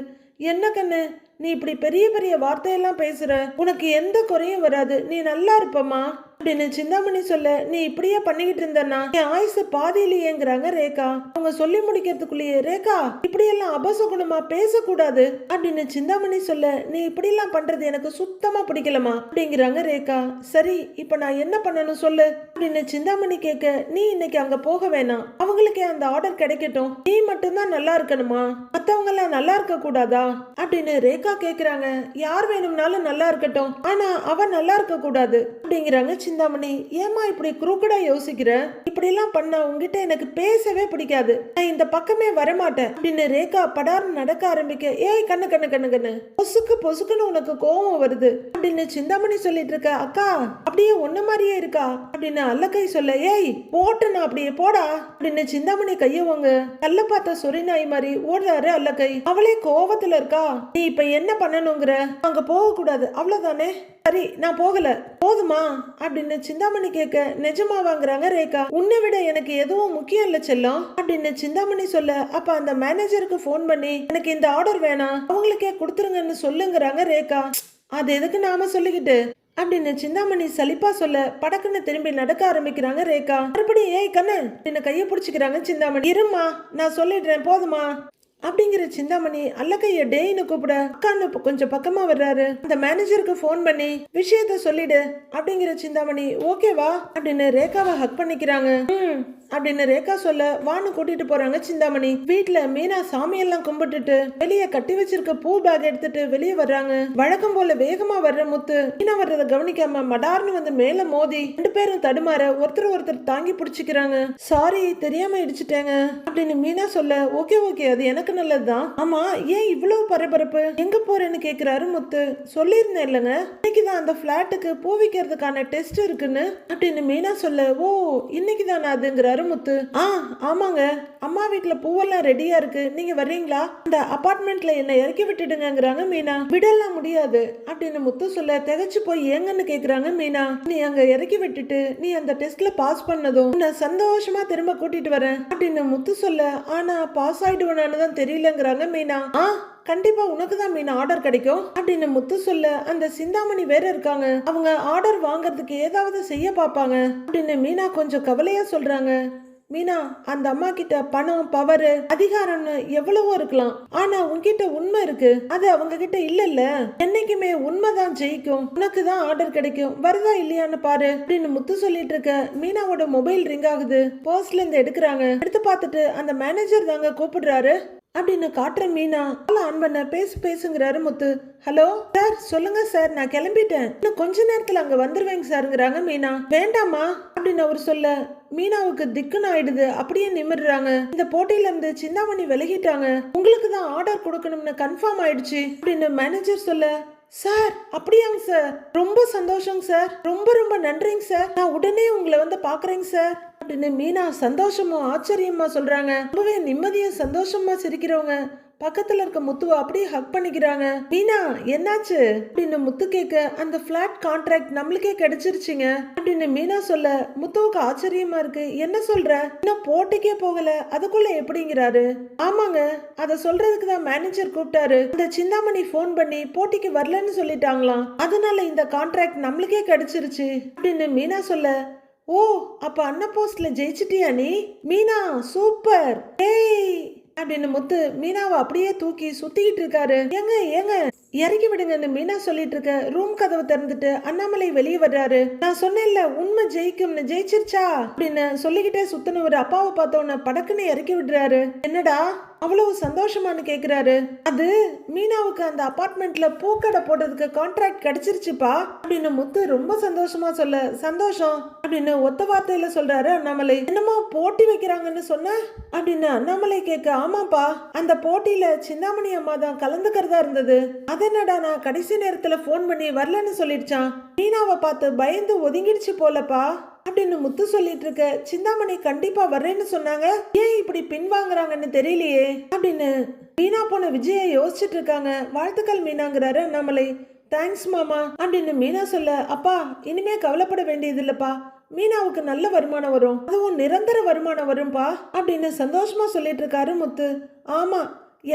என்ன கண்ணு நீ இப்படி பெரிய பெரிய வார்த்தையெல்லாம் பேசுற, உனக்கு எந்த குறையும் வராது, நீ நல்லா இருப்பமா அப்படின்னு சிந்தாமணி சொல்ல, நீ இப்படியே பண்ணிக்கிட்டு இருந்தனா என் ஆயுசு பாதியிலேயேங்கிறாங்க ரேகா. அவங்க சொல்லி முடிக்கிறதுக்குள்ளேயே, ரேகா இப்படியெல்லாம் அபசகுணமா பேசக்கூடாது அப்படின்னு சிந்தாமணி சொல்ல, நீ இப்படியெல்லாம் பண்றது எனக்கு சுத்தமா பிடிக்கலமா அப்படிங்கிறாங்க ரேகா. சரி இப்ப நான் என்ன பண்ணணும் சொல்லு அப்படின்னு சிந்தாமணி கேட்க, நீ இன்னைக்கு அங்க போக வேணாம், அவங்களுக்கே அந்த ஆர்டர் கிடைக்கட்டும், நீ மட்டும்தான் நல்லா இருக்கணுமா, மத்தவங்க எல்லாம் நல்லா இருக்க கூடாதா அப்படின்னு ரேகா கேக்குறாங்க. யார் வேணும்னாலும் நல்லா இருக்கட்டும், ஆனா அவ நல்லா இருக்க கூடாது அப்படிங்கிறாங்க சிந்தாமணி. ஏமா இப்படி குறுக்கடா யோசிக்கிற, இப்படி எல்லாம் பண்ணா உங்ககிட்ட எனக்கு பேசவே பிடிக்காது, நான் இந்த பக்கமே வரமாட்டேன் அப்படின்னு ரேகா படார்னு நடக்க ஆரம்பிக்க, ஏய் கண்ணு கண்ணு கண்ணு கண்ணு பொசுக்கு பொசுக்குன்னு உனக்கு கோவம் வருது அப்படின்னு சிந்தாமணி சொல்லிட்டு இருக்க. அக்கா அப்படியே ஒன்ன மாதிரியே இருக்கா அப்படின்னு அல்லக்கை சொல்ல, ஏய் போட்டுனா அப்படியே போடா அப்படின்னு சிந்தாமணி கையவங்க கல்ல பார்த்த சொரி நாய் மாதிரி ஓடுறாரு அல்லக்கை. அவளே கோவத்துல இருக்கா. நீ இப்ப என்ன பண்ணணுங்கிற, அங்க போக கூடாது அவ்வளவுதானே, சரி நான் போகல போதுமா அப்படின்னு சிந்தாமணி கேட்க, நிஜமா வாங்குறாங்க ரேகா. உன்னை விட எனக்கு எதுவும் முக்கியம் இல்ல செல்லம் அப்படின்னு சிந்தாமணி சொல்ல, அப்ப அந்த மேனேஜருக்கு போன் பண்ணி எனக்கு இந்த ஆர்டர் வேணாம் அவங்களுக்கே கொடுத்துருங்கன்னு சொல்லுங்கிறாங்க ரேகா. அது எதுக்கு நாம சொல்லிக்கிட்டு அப்படின்னு சிந்தாமணி சலிப்பா சொல்ல, படக்குன்னு திரும்பி நடக்க ஆரம்பிக்கிறாங்க ரேகா. மறுபடியும் ஏய் கண்ணு என்ன கைய பிடிச்சிக்கிறாங்க சிந்தாமணி. இருமா நான் சொல்லிடுறேன் போதுமா அப்படிங்கிற சிந்தாமணி அல்லக்கைய டேய்னு கூப்பிட, அக்கான்னு கொஞ்சம் பக்கமா வர்றாரு. அந்த மேனேஜருக்கு போன் பண்ணி விஷயத்த சொல்லிடு அப்படிங்கிற சிந்தாமணி ஓகேவா அப்படின்னு ரேகாவை ஹக் பண்ணிக்கிறாங்க. அப்படின்னு ரேகா சொல்ல, வான்னு கூட்டிட்டு போறாங்க சிந்தாமணி. வீட்டுல மீனா சாமியெல்லாம் கும்பிட்டுட்டு வெளியே கட்டி வச்சிருக்க பூ பேக் எடுத்துட்டு வெளியே வர்றாங்க. வழக்கம் போல வேகமா வர்ற முத்து மீனா வர்றத கவனிக்காம மடார்னு வந்து மேல மோதி 2 பேரும் தடுமாற ஒருத்தர் தாங்கி பிடிச்சிக்கிறாங்க. சாரி தெரியாம இடிச்சிட்டேங்க அப்படின்னு மீனா சொல்ல, ஓகே ஓகே அது எனக்கு எனக்கு நல்லதுதான். ஆமா, ஏன் இவ்வளவு பரபரப்பு? எங்க போறேன்னு கேக்குறாரு முத்து. சொல்லியிருந்தேன் இல்லைங்க, இன்னைக்குதான் அந்த பிளாட்டுக்கு பூ விக்கிறதுக்கான டெஸ்ட் இருக்குன்னு அப்படின்னு மீனா சொல்ல, ஓ இன்னைக்கு தானே அதுங்கிறாரு முத்து. ஆமாங்க, அம்மா வீட்டுல பூவெல்லாம் ரெடியா இருக்கு, நீங்க வர்றீங்களா? அந்த அபார்ட்மெண்ட்ல என்ன இறக்கி விட்டுடுங்கிறாங்க மீனா. விடலாம் முடியாது அப்படின்னு முத்து சொல்ல, திகச்சு போய் ஏங்கன்னு கேக்குறாங்க மீனா. நீ அங்க இறக்கி விட்டுட்டு நீ அந்த டெஸ்ட்ல பாஸ் பண்ணதும் நான் சந்தோஷமா திரும்ப கூட்டிட்டு வரேன் அப்படின்னு முத்து சொல்ல, ஆனா பாஸ் ஆயிடுவேனான்னு தான் தெரியலங்கிறாங்க மீனா. கண்டிப்பா உனக்கு தான் மீனா ஆர்டர் கிடைக்கும் அப்படின்னு முத்து சொல்ல, அந்த சிந்தாமணி வேற இருக்காங்க, அவங்க ஆர்டர் வாங்குறதுக்கு ஏதாவது செய்ய பாப்பாங்க அப்படின்னு மீனா கொஞ்சம் கவலையா சொல்றாங்க. மீனா, அந்த அம்மா கிட்ட பணம், பவர், அதிகாரம்னு எவ்வளவோ இருக்கலாம், ஆனா உன்கிட்ட உண்மை இருக்கு, அது அவங்க கிட்ட இல்ல. என்னைக்குமே உண்மைதான் ஜெயிக்கும், உனக்கு தான் ஆர்டர் கிடைக்கும், வருதா இல்லையான்னு பாரு அப்படின்னு முத்து சொல்லிட்டு இருக்க. மீனாவோட மொபைல் ரிங் ஆகுது. பர்ஸ்ல இருந்து எடுக்கிறாங்க. எடுத்து பார்த்துட்டு அந்த மேனேஜர் தாங்க கூப்பிடுறாரு அப்படின்னு காட்டுற மீனா. ஆன் பண்ண பேசுங்கிறாரு முத்து. ஹலோ சார், சொல்லுங்க சார், நான் கிளம்பிட்டேன், இன்னும் கொஞ்ச நேரத்துல அங்க வந்துருவேங்க சாருங்கிறாங்க மீனா. வேண்டாமா அப்படின்னு அவர் சொல்ல, மீனாவுக்கு திக்குன்னு ஆயிடுது. அப்படியே நிமிடுறாங்க. இந்த போட்டியில இருந்து சிந்தாமணி விலகிட்டாங்க, உங்களுக்கு தான் ஆர்டர் கொடுக்கணும்னு கன்ஃபார்ம் ஆயிடுச்சு அப்படின்னு மேனேஜர் சொல்ல, சார் அப்படியாங்க சார், ரொம்ப சந்தோஷங்க சார், ரொம்ப ரொம்ப நன்றிங்க சார், நான் உடனே உங்களை வந்து பாக்குறேங்க சார் அப்படின்னு மீனா சந்தோஷமா ஆச்சரியமா சொல்றாங்க. ரொம்பவே நிம்மதியா சந்தோஷமா சிரிக்கிறவங்க பக்கத்துல இருக்க முத்துவை அப்படியே ஹக் பண்ணிக்கிறாங்க. மீனா என்னாச்சு அப்படின்னு முத்து கேட்க, அந்த பிளாட் கான்ட்ராக்ட் நம்மளுக்கே கிடைச்சிருச்சுங்க அப்படின்னு மீனா சொல்ல, முத்துவுக்கு ஆச்சரியமா இருக்கு. என்ன சொல்ற, இன்னும் போட்டிக்கே போகல, அதுக்குள்ள எப்படிங்கிறாரு. ஆமாங்க, அத சொல்றதுக்கு தான் மேனேஜர் கூப்பிட்டாரு. இந்த சிந்தாமணி போன் பண்ணி போட்டிக்கு வரலன்னு சொல்லிட்டாங்களாம், அதனால இந்த கான்ட்ராக்ட் நம்மளுக்கே கிடைச்சிருச்சு அப்படின்னு மீனா சொல்ல, ஓ அப்ப அண்ணா போஸ்ட்ல ஜெயிச்சிட்டியா நீ? மீனா சூப்பர், ஏய் அப்படின்னு முத்து மீனாவை அப்படியே தூக்கி சுத்திக்கிட்டு இருக்காரு. ஏங்க இறக்கி விடுங்கன்னு மீனா சொல்லிட்டு இருக்க. ரூம் கதவு திறந்துட்டு அண்ணாமலை வெளியே வர்றாரு. நான் சொன்னேன்ல உண்மை ஜெயிக்கும்னு, ஜெயிச்சிருச்சா அப்படின்னு சொல்லிக்கிட்டே சுத்தினவர் அப்பாவை பார்த்தோன்னு படக்குன்னு இறக்கி விடுறாரு. என்னடா அவ்வளவு சந்தோஷமானு கேக்குறாரு. அது மீனாவுக்கு அந்த அபார்ட்மெண்ட்ல பூக்கடை போடுறதுக்கு கான்ட்ராக்ட் கிடைச்சிருச்சுப்பா அப்படின்னு முத்து ரொம்ப சந்தோஷமா சொல்ல, சந்தோஷம் அப்படின்னு ஒத்த வார்த்தையில சொல்றாரு அண்ணாமலை. என்னமோ போட்டி வைக்கிறாங்கன்னு சொன்ன அப்படின்னு அண்ணாமலை கேட்க, ஆமாப்பா, அந்த போட்டியில சிந்தாமணி அம்மா தான் கலந்துக்கிறதா இருந்தது, அதனடா நான் கடைசி நேரத்துல போன் பண்ணி வரலன்னு சொல்லிடுச்சான், மீனாவை பார்த்து பயந்து ஒதுங்கிடுச்சு போலப்பா அப்படின்னு முத்து சொல்லிட்டு இருக்க. சிந்தாமணி கண்டிப்பா வர்றேன்னு சொன்னாங்க, ஏன் இப்படி பின்வாங்குறாங்கன்னு தெரியலையே அப்படின்னு மீனா போன விஜய யோசிச்சுட்டு இருக்காங்க. வாழ்த்துக்கள் மீனாங்கிறாரு அண்ணாமலை. தேங்க்ஸ் மாமா அப்படின்னு மீனா சொல்ல, அப்பா இனிமே கவலைப்பட வேண்டியது இல்லப்பா, மீனாவுக்கு நல்ல வருமானம் வரும், அதுவும் நிரந்தர வருமானம் வரும்பா அப்படின்னு சந்தோஷமா சொல்லிட்டு இருக்காரு முத்து. ஆமா,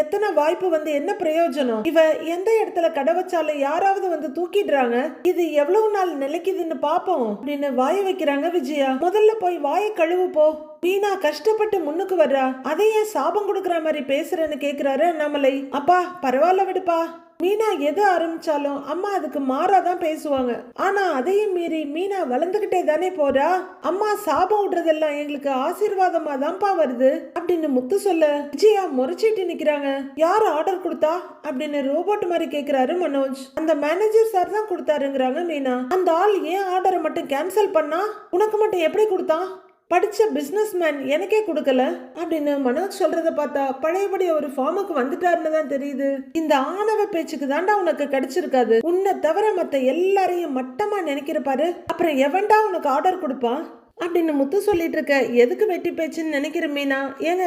எத்தனை வாய்ப்பு வந்து என்ன பிரயோஜனம், இவ எந்த இடத்துல கடை வச்சாலும் யாராவது வந்து தூக்கிடுறாங்க, இது எவ்வளவு நாள் நிலைக்குதுன்னு பாப்போம் அப்படின்னு வாய வைக்கிறாங்க விஜயா. முதல்ல போய் வாயை கழுவு போ, மீனா கஷ்டப்பட்டு முன்னுக்கு வர்றா, அதையே சாபம் கொடுக்கற மாதிரி பேசுறேன்னு கேக்குறாரு அண்ணாமலை. அப்பா பரவாயில்ல விடுப்பா, மீனா எது ஆரம்பிச்சாலும் அம்மா அதுக்கு மாறாதான் பேசுவாங்க, ஆனா அதையும் மீறி மீனா வளர்ந்துகிட்டே தானே போறா, அம்மா சாபம் விடுறதெல்லாம் எங்களுக்கு ஆசீர்வாதமா தான்ப்பா வருது அப்படின்னு முத்து சொல்ல, விஜயா முறைச்சிட்டு நிக்கிறாங்க. யார் ஆர்டர் கொடுத்தா அப்படின்னு ரோபோட் மாதிரி கேக்குறாரு மனோஜ். அந்த மேனேஜர் சார் தான் கொடுத்தாருங்கிறாங்க மீனா. அந்த ஆள் ஏன் ஆர்டரை மட்டும் கேன்சல் பண்ணா, உனக்கு மட்டும் எப்படி கொடுத்தான், படிச்ச பிசினஸ் மேன் எனக்கே கொடுக்கல அப்படின்னு மனோஜ் சொல்றத பார்த்தா பழையபடி ஒரு ஃபார்முக்கு வந்துட்டாருன்னு தான் தெரியுது. இந்த ஆணவ பேச்சுக்கு தாண்டா உனக்கு கிடைச்சிருக்காது, உன்னை தவிர மத்த எல்லாரையும் மட்டமா நினைக்கிற பாரு, அப்புறம் எவன்டா உனக்கு ஆர்டர் கொடுப்பான் அப்படின்னு முத்து சொல்லிட்டு இருக்க. எதுக்கு வெட்டி பேச்சுன்னு நினைக்கிற மீனா, ஏங்க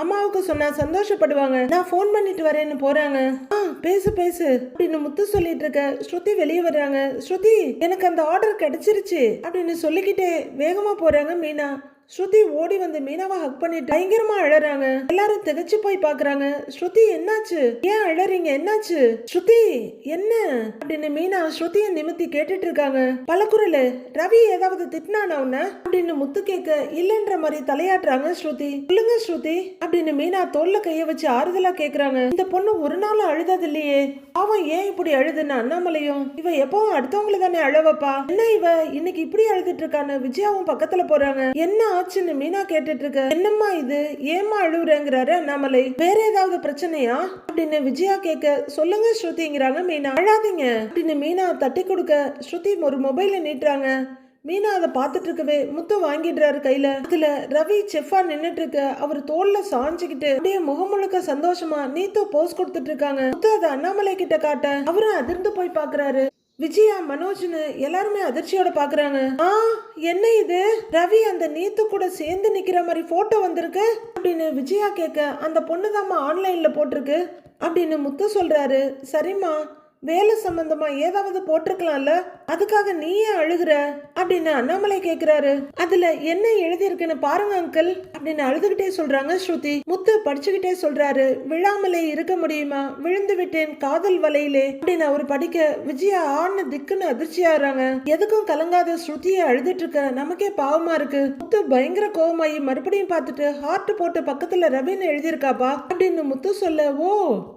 அம்மாவுக்கு சொன்னா சந்தோஷப்படுவாங்க, நான் போன் பண்ணிட்டு வரேன்னு போறாங்க. பேசு அப்படின்னு முத்து சொல்லிட்டு இருக்க. ஸ்ருதி வெளியே வர்றாங்க. ஸ்ருதி எனக்கு அந்த ஆர்டர் கிடைச்சிருச்சு அப்படின்னு சொல்லிக்கிட்டே வேகமா போறாங்க மீனா. ஸ்ருதி ஓடி வந்து மீனாவை ஹக் பண்ணிட்டு பயங்கரமா அழறாங்க. எல்லாரும் திகச்சு போய் பாக்குறாங்க. ஸ்ருதி என்னாச்சு, ஏன் அழறீங்க, என்னாச்சு ஸ்ருதி என்ன அப்படின்னு மீனா ஸ்ருதியை நிமித்தி கேட்டுட்டு இருக்காங்க. பலகுரல், ரவி ஏதாவது திட்டினானா உன்ன அப்படின்னு முத்து கேட்க, இல்லன்ற மாதிரி தலையாட்டுறாங்க ஸ்ருதி. சொல்லுங்க ஸ்ருதி அப்படின்னு மீனா தோல்ல கைய வச்சு ஆறுதலா கேக்குறாங்க. இந்த பொண்ணு ஒரு நாள் அழுதது இல்லையே, அவன் ஏன் இப்படி அழுதுன்னு அண்ணாமலையும், இவ எப்பவும் அடுத்தவங்களை தானே அழவப்பா, என்ன இவ இன்னைக்கு இப்படி அழுதுட்டு இருக்கான்னு விஜயாவும் பக்கத்துல போறாங்க. என்ன ஆச்சுன்னு மீனா கேட்டுட்டு இருக்க. என்னம்மா இது, ஏமா அழுவுறேங்கிறாரு அண்ணாமலை. வேற ஏதாவது பிரச்சனையா அப்படின்னு விஜயா கேட்க, சொல்லுங்க ஸ்ருதிங்கிறாங்க மீனா. அழாதீங்க அப்படின்னு மீனா தட்டி கொடுக்க, ஸ்ருதி ஒரு மொபைல நீட்டுறாங்க. மீனா அதை பார்த்துட்டு இருக்கவே முத்து வாங்கிடுறாரு கையில. அதுல ரவி செஃபா நின்னுட்டு இருக்க, அவர் தோல்ல சாஞ்சுக்கிட்டு அப்படியே முகம் முழுக்க சந்தோஷமா நீத்து போஸ் கொடுத்துட்டு இருக்காங்க. முத்து அதை அண்ணாமலை கிட்ட காட்ட அவரும் அதிர்ந்து போய் பாக்குறாரு. விஜயா மனோஜ்னு எல்லாருமே அதிர்ச்சியோட பாக்குறாங்க. என்ன இது, ரவி அந்த நீத்து கூட சேர்ந்து நிக்கிற மாதிரி போட்டோ வந்திருக்கு அப்படின்னு விஜயா கேட்க, அந்த பொண்ணுதாம்மா ஆன்லைன்ல போட்டிருக்கு அப்படின்னு முத்து சொல்றாரு. சரிம்மா, வேலை சம்பந்தமா ஏதாவது போட்டிருக்கலாம்ல, அதுக்காக நீ ஏன் அழுகுற அப்படின்னு அண்ணாமலை கேக்குறாரு. அதுல என்ன எழுதி இருக்குன்னு பாருங்க அங்கிள் அப்படின்னு அழுதுகிட்டே சொல்றாங்க ஸ்ருதி. முத்து படிச்சுக்கிட்டே சொல்றாரு. விழாமலே இருக்க முடியுமா, விழுந்து விட்டேன் காதல் வலையிலே அப்படின்னு அவர் படிக்க விஜயா ஆன்னு திக்குன்னு அதிர்ச்சியாடுறாங்க. எதுக்கும் கலங்காத ஸ்ருதியை அழுதுட்டு இருக்க நமக்கே பாவமா இருக்கு. முத்து பயங்கர கோவமாயி மறுபடியும் பார்த்துட்டு ஹார்ட் போட்டு பக்கத்துல ரவின்னு எழுதியிருக்காப்பா அப்படின்னு முத்து சொல்ல, ஓ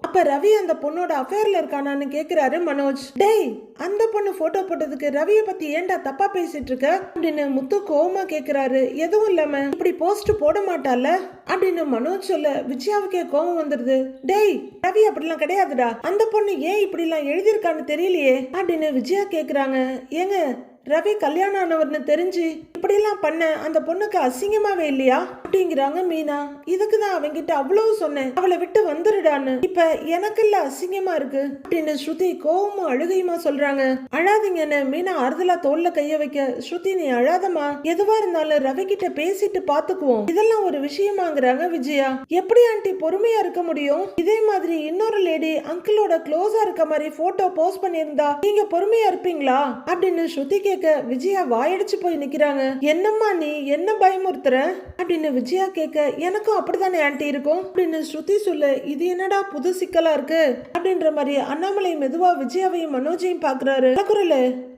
அப்ப ரவி அந்த பொண்ணோட அஃபேர்ல இருக்கானான்னு கேக்குற மனோஜ். டேய், அந்த பொண்ணு போட்டோ போட்டதுக்கு ரவியை பத்தி ஏன்டா தப்பா பேசிட்டு இருக்க அப்படின்னு முத்து கோவமா கேக்குறாரு. எதுவும் இல்லாம இப்படி போஸ்ட் போட மாட்டால அப்படின்னு மனோஜ் சொல்ல விஜயாவுக்கே கோவம் வந்துருது. டேய், ரவி அப்படிலாம் கிடையாதுடா, அந்த பொண்ணு ஏன் இப்படி எல்லாம் எழுதியிருக்கான்னு தெரியலையே அப்படின்னு விஜயா கேக்குறாங்க. ஏங்க, ரவி கல்யாணம் ஆனவர்னு தெரிஞ்சு இப்படிலாம் பண்ண அந்த பொண்ணுக்கு அசிங்கமாவே இல்லையா அப்படிங்கிறாங்க மீனா. இதுக்குதான் அவங்கிட்ட அவ்வளவு சொன்னேன், அவளை விட்டு வந்துருடான்னு. இப்ப எனக்கு இல்ல அசிங்கமா இருக்கு அப்படின்னு ஸ்ருதி கோவமா அழுகையுமா சொல்றாங்க. அழாதீங்கன்னு மீனா ஆறுதலா தோல்ல கைய வைக்க, ஸ்ருதி நீ அழாதமா, எதுவா இருந்தாலும் ரவி கிட்ட பேசிட்டு பாத்துக்குவோம், இதெல்லாம் ஒரு விஷயமாங்கிறாங்க விஜயா. எப்படி ஆண்டி பொறுமையா இருக்க முடியும், இதே மாதிரி இன்னொரு லேடி அங்கிளோட க்ளோஸா இருக்க மாதிரி போட்டோ போஸ்ட் பண்ணியிருந்தா நீங்க பொறுமையா இருப்பீங்களா அப்படின்னு ஸ்ருதி கேட்க விஜயா வாயடிச்சு போய் நிக்கிறாங்க. என்னம்மா நீ என்ன பயமுறுத்துற அப்படின்னு விஜயா கேட்க, எனக்கும் அப்படித்தானே ஆண்டி இருக்கும் அப்படின்னு ஸ்ருதி சொல்ல, இது என்னடா புது சிக்கலா இருக்கு அப்படின்ற மாதிரி அண்ணாமலை மெதுவா விஜயாவையும் மனோஜையும் பாக்குறாரு.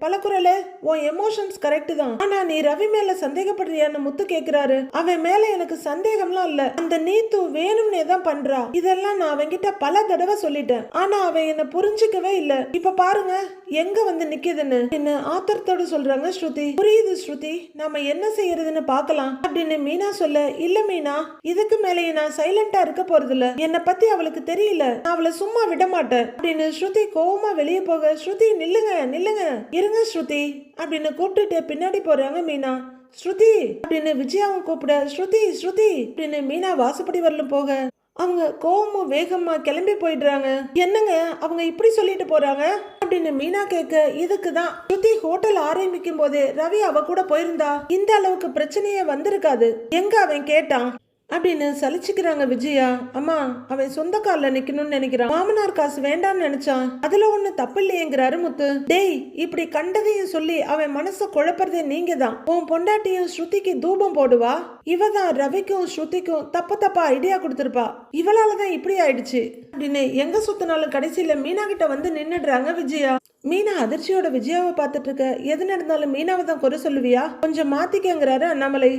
பலகுரலே உன் எமோஷன்ஸ் கரெக்ட் தான், ஆனா நீ ரவி மேல சந்தேகப்படுறியான்னு முத்து கேக்குறாரு. அவன் மேல எனக்கு சந்தேகம்லாம் இல்ல, அந்த நீத்து வேணும்னே தான் பண்றா, இதெல்லாம் நான் அவன்கிட்ட பல தடவை சொல்லிட்டேன், ஆனா அவன் என்ன புரிஞ்சுக்கவே இல்ல, இப்ப பாருங்க எங்க வந்து நிக்குதுன்னு என்ன ஆத்திரத்தோட சொல்றாங்க ஸ்ருதி. புரியுது ஸ்ருதி, நாம என்ன செய்யறதுன்னு பாக்கலாம் அப்படின்னு மீனா சொல்ல, இல்ல மீனா, இதுக்கு மேலேயே நான் சைலண்டா இருக்க போறது இல்ல, என்னை பத்தி அவளுக்கு தெரியல, நான் அவளை சும்மா விட மாட்டேன் அப்படின்னு ஸ்ருதி கோவமா வெளியே போக, ஸ்ருதி நில்லுங்க நில்லுங்க இருங்க ஸ்ருதி அப்படின்னு கூப்பிட்டுட்டு பின்னாடி போறாங்க மீனா. ஸ்ருதி அப்படின்னு விஜயாவும் கூப்பிட, ஸ்ருதி ஸ்ருதி அப்படின்னு மீனா வாசப்படி வரலும் போக அவங்க கோவமும் வேகமா கிளம்பி போயிடுறாங்க. என்னங்க அவங்க இப்படி சொல்லிட்டு போறாங்க அப்படின்னு மீனா கேட்க, இதுக்குதான் ஸ்ருதி ஹோட்டல் ஆரம்பிக்கும் போதே ரவி அவ கூட போயிருந்தா இந்த அளவுக்கு பிரச்சனையே வந்திருக்காது, எங்க அவன் கேட்டான் அப்படின்னு சலிச்சுக்கிறாங்க விஜயா. அம்மா, அவன் சொந்த கால்ல நிக்கணும்னு நினைக்கிறான், மாமனார் காசு வேண்டாம்னு நினைச்சான், அதுல ஒண்ணு தப்பு இல்லையேங்கிறாரு முத்து. டேய், இப்படி கண்டதையும் சொல்லி அவன் மனச குழப்பறதே நீங்க தான். உன் பொண்டாட்டியும் ஸ்ருதிக்கு தூபம் போடுவா, இவதான் ரவிக்கும் ஸ்ருதிக்கும் தப்பா ஐடியா கொடுத்திருப்பா, இவளாலதான் இப்படி ஆயிடுச்சு அப்படின்னு எங்க சுத்தினாலும் கடைசியில மீனா கிட்ட வந்து நின்னுடுறாங்க விஜயா. மீனா அதிர்ச்சியோட விஜயாவை பார்த்துட்டு இருக்க, எது நடந்தாலும் மீனாவை தான் குறை சொல்லுவியா, கொஞ்சம் மாத்திக்கங்கிறாரு அண்ணாமலை.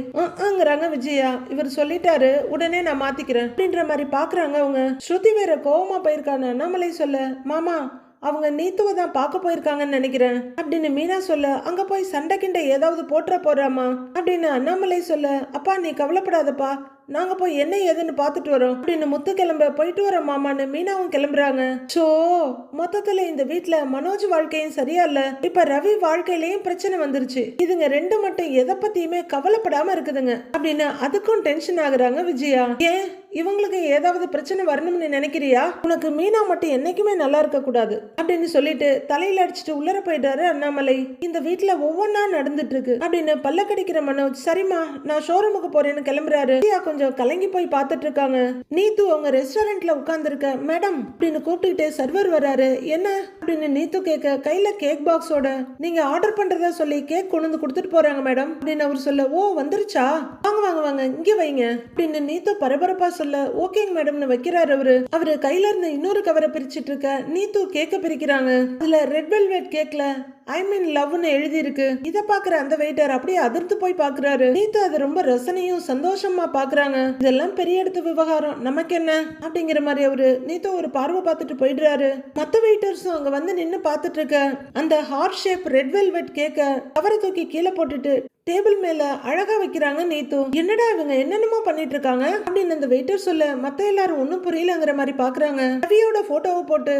விஜயா. இவர் சொல்லிட்டாரு, உடனே நான் மாத்திக்கிறேன் அப்படின்ற மாதிரி பாக்குறாங்க அவங்க. ஸ்ருதி வேற கோவமா போயிருக்கான்னு அண்ணாமலை சொல்ல, மாமா அவங்க நீத்துவை தான் பார்க்க போயிருக்காங்கன்னு நினைக்கிறேன் அப்படின்னு மீனா சொல்ல, அங்க போய் சண்டை கிண்டை ஏதாவது போட்டுற போறாமா அப்படின்னு அண்ணாமலை சொல்ல, அப்பா நீ கவலைப்படாதப்பா, நாங்க போய் என்ன ஏதுன்னு பாத்துட்டு வரோம் அப்படின்னு முத்து கிளம்ப, போயிட்டு வரோம் மாமான்னு மீனாவும் கிளம்புறாங்க. சோ மொத்தத்துல இந்த வீட்டுல மனோஜ் வாழ்க்கையும் சரியா இல்ல, இப்ப ரவி வாழ்க்கையிலயும் பிரச்சனை வந்துருச்சு, இதுங்க ரெண்டு மட்டும் எதை பத்தியுமே கவலைப்படாம இருக்குதுங்க அப்படின்னு அதுக்கும் டென்ஷன் ஆகுறாங்க விஜயா. ஏன் இவங்களுக்கு ஏதாவது பிரச்சனை வரணும்னு நினைக்கிறியா, உனக்கு மீனா மட்டும் என்னைக்குமே நல்லா இருக்க கூடாது அப்படின்னு சொல்லிட்டு தலையில அடிச்சுட்டு உள்ளர போயிட்டாரு அண்ணாமலை. இந்த வீட்டுல ஒவ்வொன்னா நடந்துட்டு இருக்கு அப்படின்னு பல்ல கடிக்கிற மனோஜ், சரிம்மா நான் ஷோரூமுக்கு போறேன்னு கிளம்புறாரு. கொஞ்சம் கலங்கி போய் பார்த்துட்டு இருக்காங்க. நீத்து அவங்க ரெஸ்டாரண்ட்ல உட்கார்ந்து இருக்க, மேடம் அப்படின்னு கூப்பிட்டுக்கிட்டே சர்வர் வராரு. என்ன அப்படின்னு நீத்து கேட்க, கையில கேக் பாக்ஸோட நீங்க ஆர்டர் பண்றதா சொல்லி கேக் கொண்டு வந்து கொடுத்துட்டு போறாங்க மேடம் அப்படின்னு அவர் சொல்ல, ஓ வந்துருச்சா, வாங்க வாங்க வாங்க இங்க வைங்க அப்படின்னு நீத்து பரபரப்பா சொல்ல, ஓகேங்க மேடம்னு வைக்கிறாரு. அவரு கையில இருந்து இன்னொரு கவரை பிரிச்சுட்டு இருக்க, நீத்து கேக்க பிரிக்கிறாங்க. அதுல ரெட் வெல்வெட் கேக்ல ஐ மீன் லவ்னு எழுதி இருக்கு. இத பாக்குற அந்த வெயிட்டர் அப்படியே அதிர்ந்து போய் பாக்குறாரு. நீத்து அது ரொம்ப ரசனையும் சந்தோஷமா பாக்குறாங்க. இதெல்லாம் பெரிய இடத்து விவகாரம், நமக்கு என்ன அப்படிங்கிற மாதிரி அவரு நீத்து ஒரு பார்வை பார்த்துட்டு போயிடுறாரு. மத்த வெயிட்டர்ஸும் அங்க வந்து நின்னு பாத்துட்டு இருக்க அந்த ஹார்ட் ஷேப் ரெட் வெல்வெட் கேக்க கவரை தூக்கி கீழே போட்டுட்டு டேபிள் மேல அழகா வைக்கிறாங்க நீத்து. என்னடா இவங்க என்னென்னமோ பண்ணிட்டு இருக்காங்க அப்படின்னு அந்த வெயிட்டர் சொல்ல, மத்த எல்லாரும் ஒன்னும் புரியலங்கிற மாதிரி பாக்குறாங்க. ரவியோட போட்டோவை போட்டு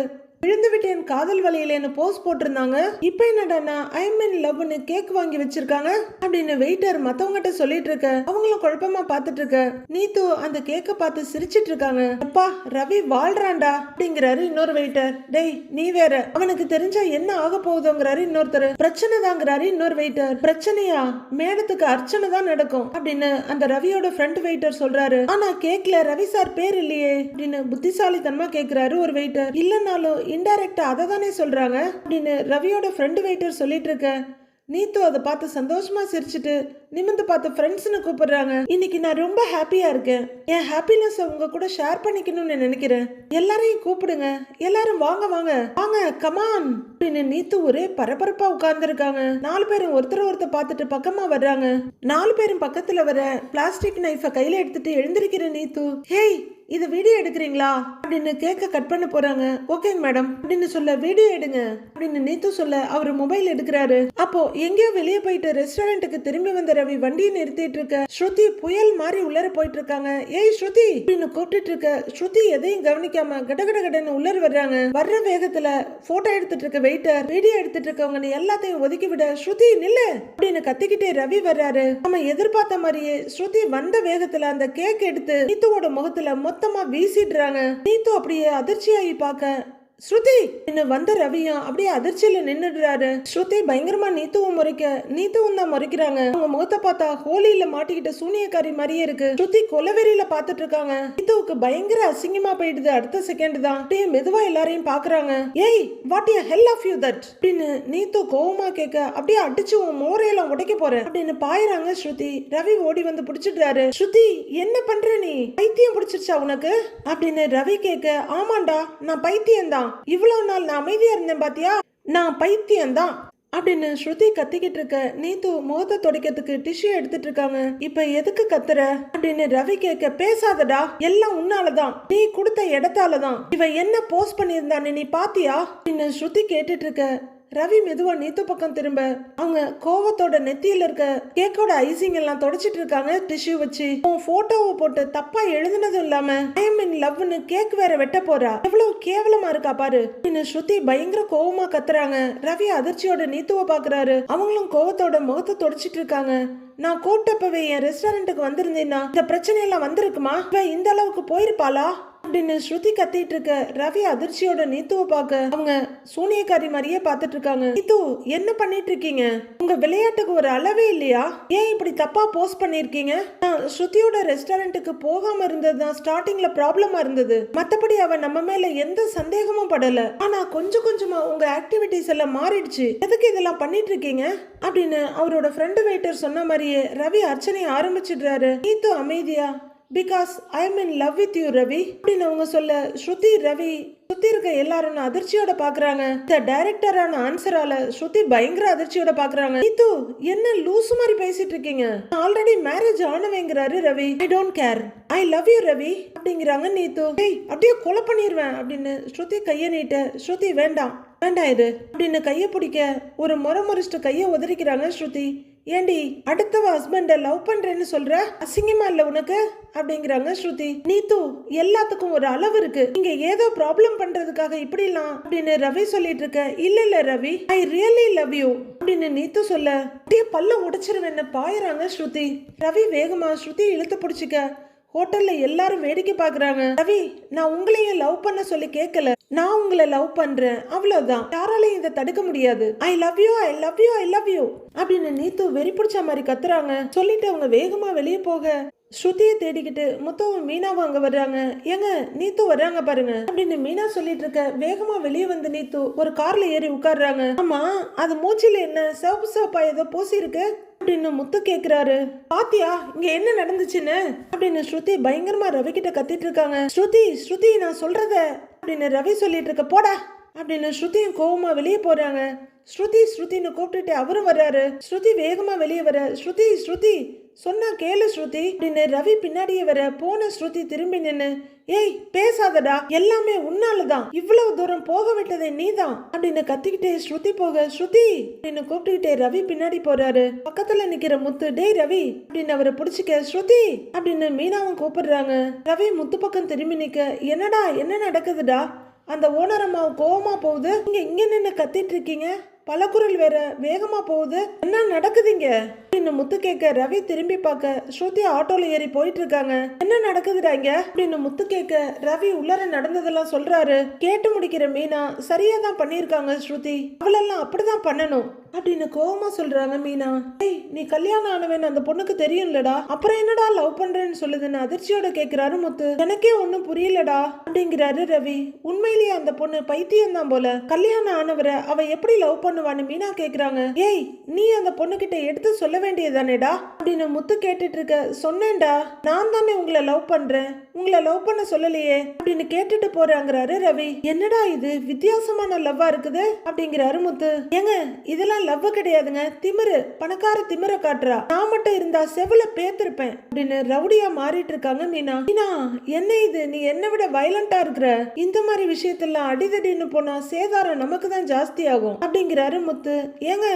விழுந்து விட்டேன் காதல் வலையிலேன்னு போஸ்ட் போட்டிருந்தாங்க. இப்ப என்னடானா ஐ எம் இன் லவ்னு கேக் வாங்கி வச்சிருக்காங்க அப்படின்னு வெயிட்டர் மத்தவங்கிட்ட சொல்லிட்டு இருக்க. அவங்களும் குழப்பமா பாத்துட்டு இருக்க. நீத்து அந்த கேக்க பார்த்து சிரிச்சிட்டு இருக்காங்க. அப்பா ரவி வாழ்றான்டா அப்படிங்கிறாரு இன்னொரு வெயிட்டர். டேய் நீ வேற, அவனுக்கு தெரிஞ்சா என்ன ஆக போகுதுங்கிறாரு இன்னொருத்தர். பிரச்சனை தாங்கிறாரு இன்னொரு வெயிட்டர். பிரச்சனையா? மேடத்துக்கு அர்ச்சனை தான் நடக்கும் அப்படின்னு அந்த ரவியோட ஃப்ரண்ட் வெயிட்டர் சொல்றாரு. ஆனா கேக்ல ரவி சார் பேர் இல்லையே அப்படின்னு புத்திசாலித்தனமா கேக்குறாரு ஒரு வெயிட்டர். இல்லனாலும் இன்டைரக்டா அதை தானே சொல்றாங்க அப்படின்னு ரவியோட ஃப்ரெண்ட் வெயிட்டர் சொல்லிட்டு இருக்க. நீத்து அதை பார்த்து சந்தோஷமா சிரிச்சுட்டு நிமிந்து பார்த்து ஃப்ரெண்ட்ஸ்னு கூப்பிடுறாங்க. இன்னைக்கு நான் ரொம்ப ஹாப்பியா இருக்கேன். என் ஹாப்பினஸ் உங்க கூட ஷேர் பண்ணிக்கணும்னு நினைக்கிறேன். எல்லாரையும் கூப்பிடுங்க, எல்லாரும் வாங்க வாங்க வாங்க கமான் அப்படின்னு நீத்து ஒரே பரபரப்பா உட்கார்ந்து இருக்காங்க. 4 பேரும் ஒருத்தர் பார்த்துட்டு பக்கமா வர்றாங்க. 4 பேரும் பக்கத்துல வர பிளாஸ்டிக் நைஃப கையில எடுத்துட்டு எழுந்திருக்கிற நீத்து, ஹேய் இது வீடியோ எடுக்கிறீங்களா அப்படின்னு கேக்க கட் பண்ண போறாங்க. ஓகேங்க மேடம் அப்படின்னு சொல்ல வீடியோ எடுங்க அப்படின்னு நீத்து சொல்ல அவர் மொபைல் எடுக்கிறாரு. அப்போ எங்கேயோ வெளியே போயிட்டு ரெஸ்டாரண்ட்டுக்கு திரும்பி வந்த ரவி வண்டியை நிறுத்திட்டு இருக்க. ஸ்ருதி புயல் மாதிரி உள்ளர போயிட்டு இருக்காங்க. ஏய் ஸ்ருதி அப்படின்னு கூப்பிட்டு இருக்க. ஸ்ருதி எதையும் கவனிக்காம கடகடன்னு உள்ளர வர்றாங்க. வர்ற வேகத்துல போட்டோ எடுத்துட்டு இருக்க வெயிட்டர் வீடியோ எடுத்துட்டு இருக்கவங்க எல்லாத்தையும் ஒதுக்கி விட ஸ்ருதி நில்லு அப்படின்னு கத்திக்கிட்டே ரவி வர்றாரு. நம்ம எதிர்பார்த்த மாதிரியே ஸ்ருதி வந்த வேகத்துல அந்த கேக் எடுத்து நீத்துவோட முகத்துல மொத்தமா வீசிடுறாங்க. நீத்து அப்படியே அதிர்ச்சியாகி பார்க்க ஸ்ருதி இன்னும் வந்த ரவியும் அப்படியே அதிர்ச்சியில நின்னுடுறாரு. ஸ்ருதி பயங்கரமா நீத்துவும் முறைக்க, நீத்துவும் தான் முறைக்கிறாங்க. அவங்க முகத்தை பார்த்தா ஹோலியில மாட்டிக்கிட்ட சூனியக்காரி மாதிரியே இருக்கு. ஸ்ருதி கொலவெறியில பாத்துட்டு இருக்காங்க. நீத்துவுக்கு பயங்கர அசிங்கமா போயிடுது. அடுத்த செகண்ட் தான் அப்படியே மெதுவா எல்லாரையும் பாக்குறாங்க. ஏய் what you hell of you that அப்படின்னு நீத்து கோவமா கேட்க, அப்படியே அடிச்சு உன் மோரையெல்லாம் உடைக்க போறேன் அப்படின்னு பாயிறாங்க ஸ்ருதி. ரவி ஓடி வந்து பிடிச்சிடுறாரு. ஸ்ருதி என்ன பண்ற நீ? பைத்தியம் பிடிச்சிருச்சா உனக்கு அப்படின்னு ரவி கேட்க, ஆமாண்டா நான் பைத்தியம் தான். இவ்வளவு நாள் நான் அமைதியா இருந்தேன் பாத்தியா, நான் பைத்தியம் தான் அப்படின்னு ஸ்ருதி கத்திக்கிட்டு இருக்க. நீத்து முகத்தை துடைக்கிறதுக்கு டிஷ்யூ எடுத்துட்டு இருக்காங்க. இப்ப எதுக்கு கத்துற அப்படின்னு ரவி கேட்க, பேசாதடா எல்லாம் உன்னாலதான், நீ கொடுத்த இடத்தாலதான். இவ என்ன போஸ்ட் பண்ணியிருந்தான்னு நீ பாத்தியா அப்படின்னு ஸ்ருதி கேட்டுட்டு இருக்க. ரவி மெதுவா நீத்து பக்கம் திரும்ப அவங்க கோவத்தோட நெத்தியில இருக்க கேக்கோட ஐசிங் எல்லாம் தொடச்சிட்டு இருக்காங்க டிஷ்யூ வச்சு. உன் போட்டோவை போட்டு தப்பா எழுதுனதும் இல்லாம ஐ எம் இன் லவ்னு கேக் வேற வெட்ட போறா, எவ்வளவு கேவலமா இருக்கா பாரு அப்படின்னு ஸ்ருதி பயங்கர கோவமா கத்துறாங்க. ரவி அதிர்ச்சியோட நீத்துவ பாக்குறாரு. அவங்களும் கோவத்தோட முகத்தை தொடச்சிட்டு இருக்காங்க. நான் கூப்பிட்டப்பவே என் ரெஸ்டாரண்ட்டுக்கு வந்திருந்தேன்னா இந்த பிரச்சனை எல்லாம் வந்திருக்குமா? இந்த அளவுக்கு போயிருப்பாளா அப்படின்னு ஸ்ருதி கத்திட்டு இருக்க. ரவி அதிர்ச்சியோட நீத்துவ பாக்க அவங்க சூனியக்காரி மாதிரியே பாத்துட்டு இருக்காங்க. நீத்து என்ன பண்ணிட்டு இருக்கீங்க? உங்க விளையாட்டுக்கு ஒரு அளவே இல்லையா? ஏன் இப்படி தப்பா போஸ்ட் பண்ணிருக்கீங்க? நான் ஸ்ருதியோட ரெஸ்டாரண்ட்டுக்கு போகாம இருந்ததுதான் ஸ்டார்டிங்ல ப்ராப்ளமா இருந்தது. மத்தபடி அவ நம்ம மேல எந்த சந்தேகமும் படல. ஆனா கொஞ்சம் கொஞ்சமா உங்க ஆக்டிவிட்டிஸ் எல்லாம் மாறிடுச்சு. எதுக்கு இதெல்லாம் பண்ணிட்டு இருக்கீங்க அப்படின்னு அவரோட ஃப்ரெண்டு வெயிட்டர் சொன்ன மாதிரியே ரவி அர்ச்சனை ஆரம்பிச்சிடுறாரு. நீத்து அமைதியா because I am in love with you Ravi அப்படின்னு அவங்க சொல்ல, ஸ்ருதி ரவி சுத்தி இருக்க எல்லாரும் அதிர்ச்சியோட பாக்குறாங்க. இந்த டைரக்டரான ஆன்சரால ஸ்ருதி பயங்கர அதிர்ச்சியோட பாக்குறாங்க. நீத்து என்ன லூசு மாதிரி பேசிட்டு இருக்கீங்க? ஆல்ரெடி மேரேஜ் ஆனவங்கிறாரு Ravi. I don't care, I love you Ravi அப்படிங்கிறாங்க நீத்து. ஏய் அப்படியே கொலை பண்ணிடுவேன் அப்படின்னு ஸ்ருதி கைய நீட்ட. ஸ்ருதி வேண்டாம் வேண்டாம் இது அப்படின்னு கைய பிடிக்க ஒரு முறைச்சுட்டு கைய உதறிக்கிறாங்க ஸ்ருதி. ஏண்டி அடுத்தவ ஹஸ்பண்ட லவ் பண்றேன்னு சொல்ற, அசிங்கமா இல்ல உனக்கு அப்படிங்கிறாங்க ஸ்ருதி. நீத்து எல்லாத்துக்கும் ஒரு அளவு இருக்கு, இங்க ஏதோ ப்ராப்ளம் பண்றதுக்காக இப்படிலாம் அப்படின்னு ரவி சொல்லிட்டு இருக்க. இல்ல Ravi I really love you அப்படின்னு நீத்து சொல்ல, அப்படியே பல்ல உடைச்சிருவேன்னு பாயிறாங்க ஸ்ருதி. ரவி வேகமா ஸ்ருதி இழுத்து பிடிச்சிக்க. ஹோட்டல்ல எல்லாரும் வேடிக்கை பாக்குறாங்க. ரவி நான் உங்களையும் லவ் பண்ண சொல்லி கேட்கல, நான் உங்களை லவ் பண்றேன் அவ்வளவுதான், யாராலையும் இதை தடுக்க முடியாது. ஐ love you I love you I love you அப்படின்னு நீத்து வெறி பிடிச்ச மாதிரி கத்துறாங்க. சொல்லிட்டு அவங்க வேகமா வெளியே போக ஸ்ருதியை தேடிக்கிட்டு முத்துவும் மீனாவும் அங்க வர்றாங்க. ஏங்க நீத்து வர்றாங்க பாருங்க அப்படின்னு மீனா சொல்லிட்டு இருக்க. வேகமா வெளியே வந்து நீத்து ஒரு கார்ல ஏறி உட்கார்றாங்க. ஆமா அது மூச்சில என்ன சிவப்பு சிவப்பா ஏதோ பூசி இருக்கு அப்படின்னு முத்து கேக்குறாரு. பாத்தியா இங்க என்ன நடந்துச்சுன்னு அப்படின்னு ஸ்ருதி பயங்கரமா ரவி கிட்ட கத்திட்டு இருக்காங்க. ஸ்ருதி நான் சொல்றத அப்படின்னு ரவி சொல்லிட்டு இருக்க. போடா அப்படின்னு ஸ்ருதியும் கோவமா வெளியே போறாங்க. ஸ்ருதின்னு கூப்பிட்டுட்டு அவரும் வர்றாரு. ஸ்ருதி வேகமா வெளியே வர. ஸ்ருதி சொன்னா கேளு ஸ்ருதி அப்படின்னு ரவி பின்னாடியே வர. போன ஸ்ருதி திரும்பி நின்னு, ஏய் பேசாதடா எல்லாமே உன்னாலதான், இவ்வளவு தூரம் போக விட்டதே நீதான் அப்படின்னு கத்திக்கிட்டே ஸ்ருதி போக. ஸ்ருதி அப்படின்னு கூப்பிட்டுக்கிட்டே ரவி பின்னாடி போறாரு. பக்கத்துல நிக்கிற முத்து, டேய் ரவி அப்படின்னு அவரை பிடிச்சிக்க. ஸ்ருதி அப்படின்னு மீனாவும் கூப்பிடுறாங்க. ரவி முத்து பக்கம் திரும்பி நிக்க. என்னடா என்ன நடக்குதுடா அந்த ஓனர் அம்மா கோவமா போகுது. நீங்க இங்க நின்னு கத்திட்டு இருக்கீங்க, பலகுரல் வேற வேகமா போகுது, என்ன நடக்குதுங்க அப்படின்னு முத்து கேட்க ரவி திரும்பி பார்க்க ஸ்ருதி ஆட்டோல ஏறி போயிட்டு இருக்காங்க. என்ன நடக்குதுடாங்க அப்படின்னு முத்து கேட்க ரவி உள்ளர நடந்ததெல்லாம் சொல்றாரு. கேட்டு முடிக்கிற மீனா சரியா தான் பண்ணிருக்காங்க ஸ்ருதி, அவளெல்லாம் அப்படிதான் பண்ணணும் அப்படின்னு கோவமா சொல்றாங்க மீனா. ஏய், நீ கல்யாணம் ஆனவன் அந்த பொண்ணுக்கு தெரியும்லடா, அப்புறம் என்னடா லவ் பண்றேன்னு சொல்லுதுன்னு அதிர்ச்சியோட கேக்குறாரு முத்து. எனக்கே ஒண்ணும் புரியலடா அப்படிங்கிறாரு ரவி. உண்மையிலேயே அந்த பொண்ணு பைத்தியம் தான் போல, கல்யாணம் ஆனவரை அவ எப்படி லவ் பண்ணுவான்னு மீனா கேக்குறாங்க. ஏய், நீ அந்த பொண்ணு கிட்ட எடுத்து சொல்ல வேண்டியதானேடா அப்படின்னு முத்து கேட்டுட்டு இருக்க. சொன்னேன்டா, நான் தானே உங்களை லவ் பண்றேன், உங்களை லவ் பண்ண சொல்லலையே அப்படின்னு கேட்டுட்டு போறாங்கிறாரு ரவி. என்னடா இது வித்தியாசமான லவ்வா இருக்குது அப்படிங்கிறாரு முத்து. ஏங்க, இதெல்லாம் லவ் கிடையாதுங்க, திமிரு, பணக்கார திமிர காட்டுறா, நான் மட்டும் இருந்தா செவுல பேத்திருப்பேன் அப்படின்னு ரவுடியா மாறிட்டு இருக்காங்க மீனா. மீனா, என்ன இது, நீ என்ன விட வயலண்டா இருக்கிற, இந்த மாதிரி விஷயத்தெல்லாம் அடிதடின்னு போனா சேதாரம் நமக்கு தான் ஜாஸ்தி ஆகும் அப்படிங்கிறாரு முத்து. ஏங்க,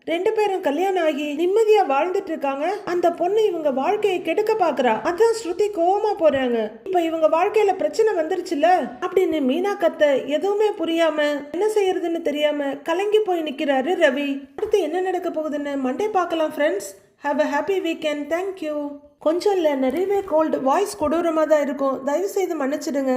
2 பேரும் கல்யாணம் ஆகி நிம்மதியா வாழ்ந்துட்டு இருக்காங்க, அந்த பொண்ணு இவங்க வாழ்க்கையை கெடுக்க பாக்குறா, அதான் ஸ்ருதி கோவமா போறாங்க, இப்ப இவங்க வாழ்க்கையில பிரச்சனை வந்துருச்சுல அப்படின்னு மீனா கத்த. எதுவுமே புரியாம என்ன செய்யறதுன்னு தெரியாம கலங்கி போய் நிக்கிறாரு ரவி. அடுத்து என்ன நடக்க போகுதுன்னு மண்டே பார்க்கலாம் friends. Have a happy weekend. Thank you. கொஞ்சம் இல்லை, நிறையவே கோல்டு, வாய்ஸ் கொடூரமாக தான் இருக்கும், தயவு செய்து மன்னிச்சிடுங்க.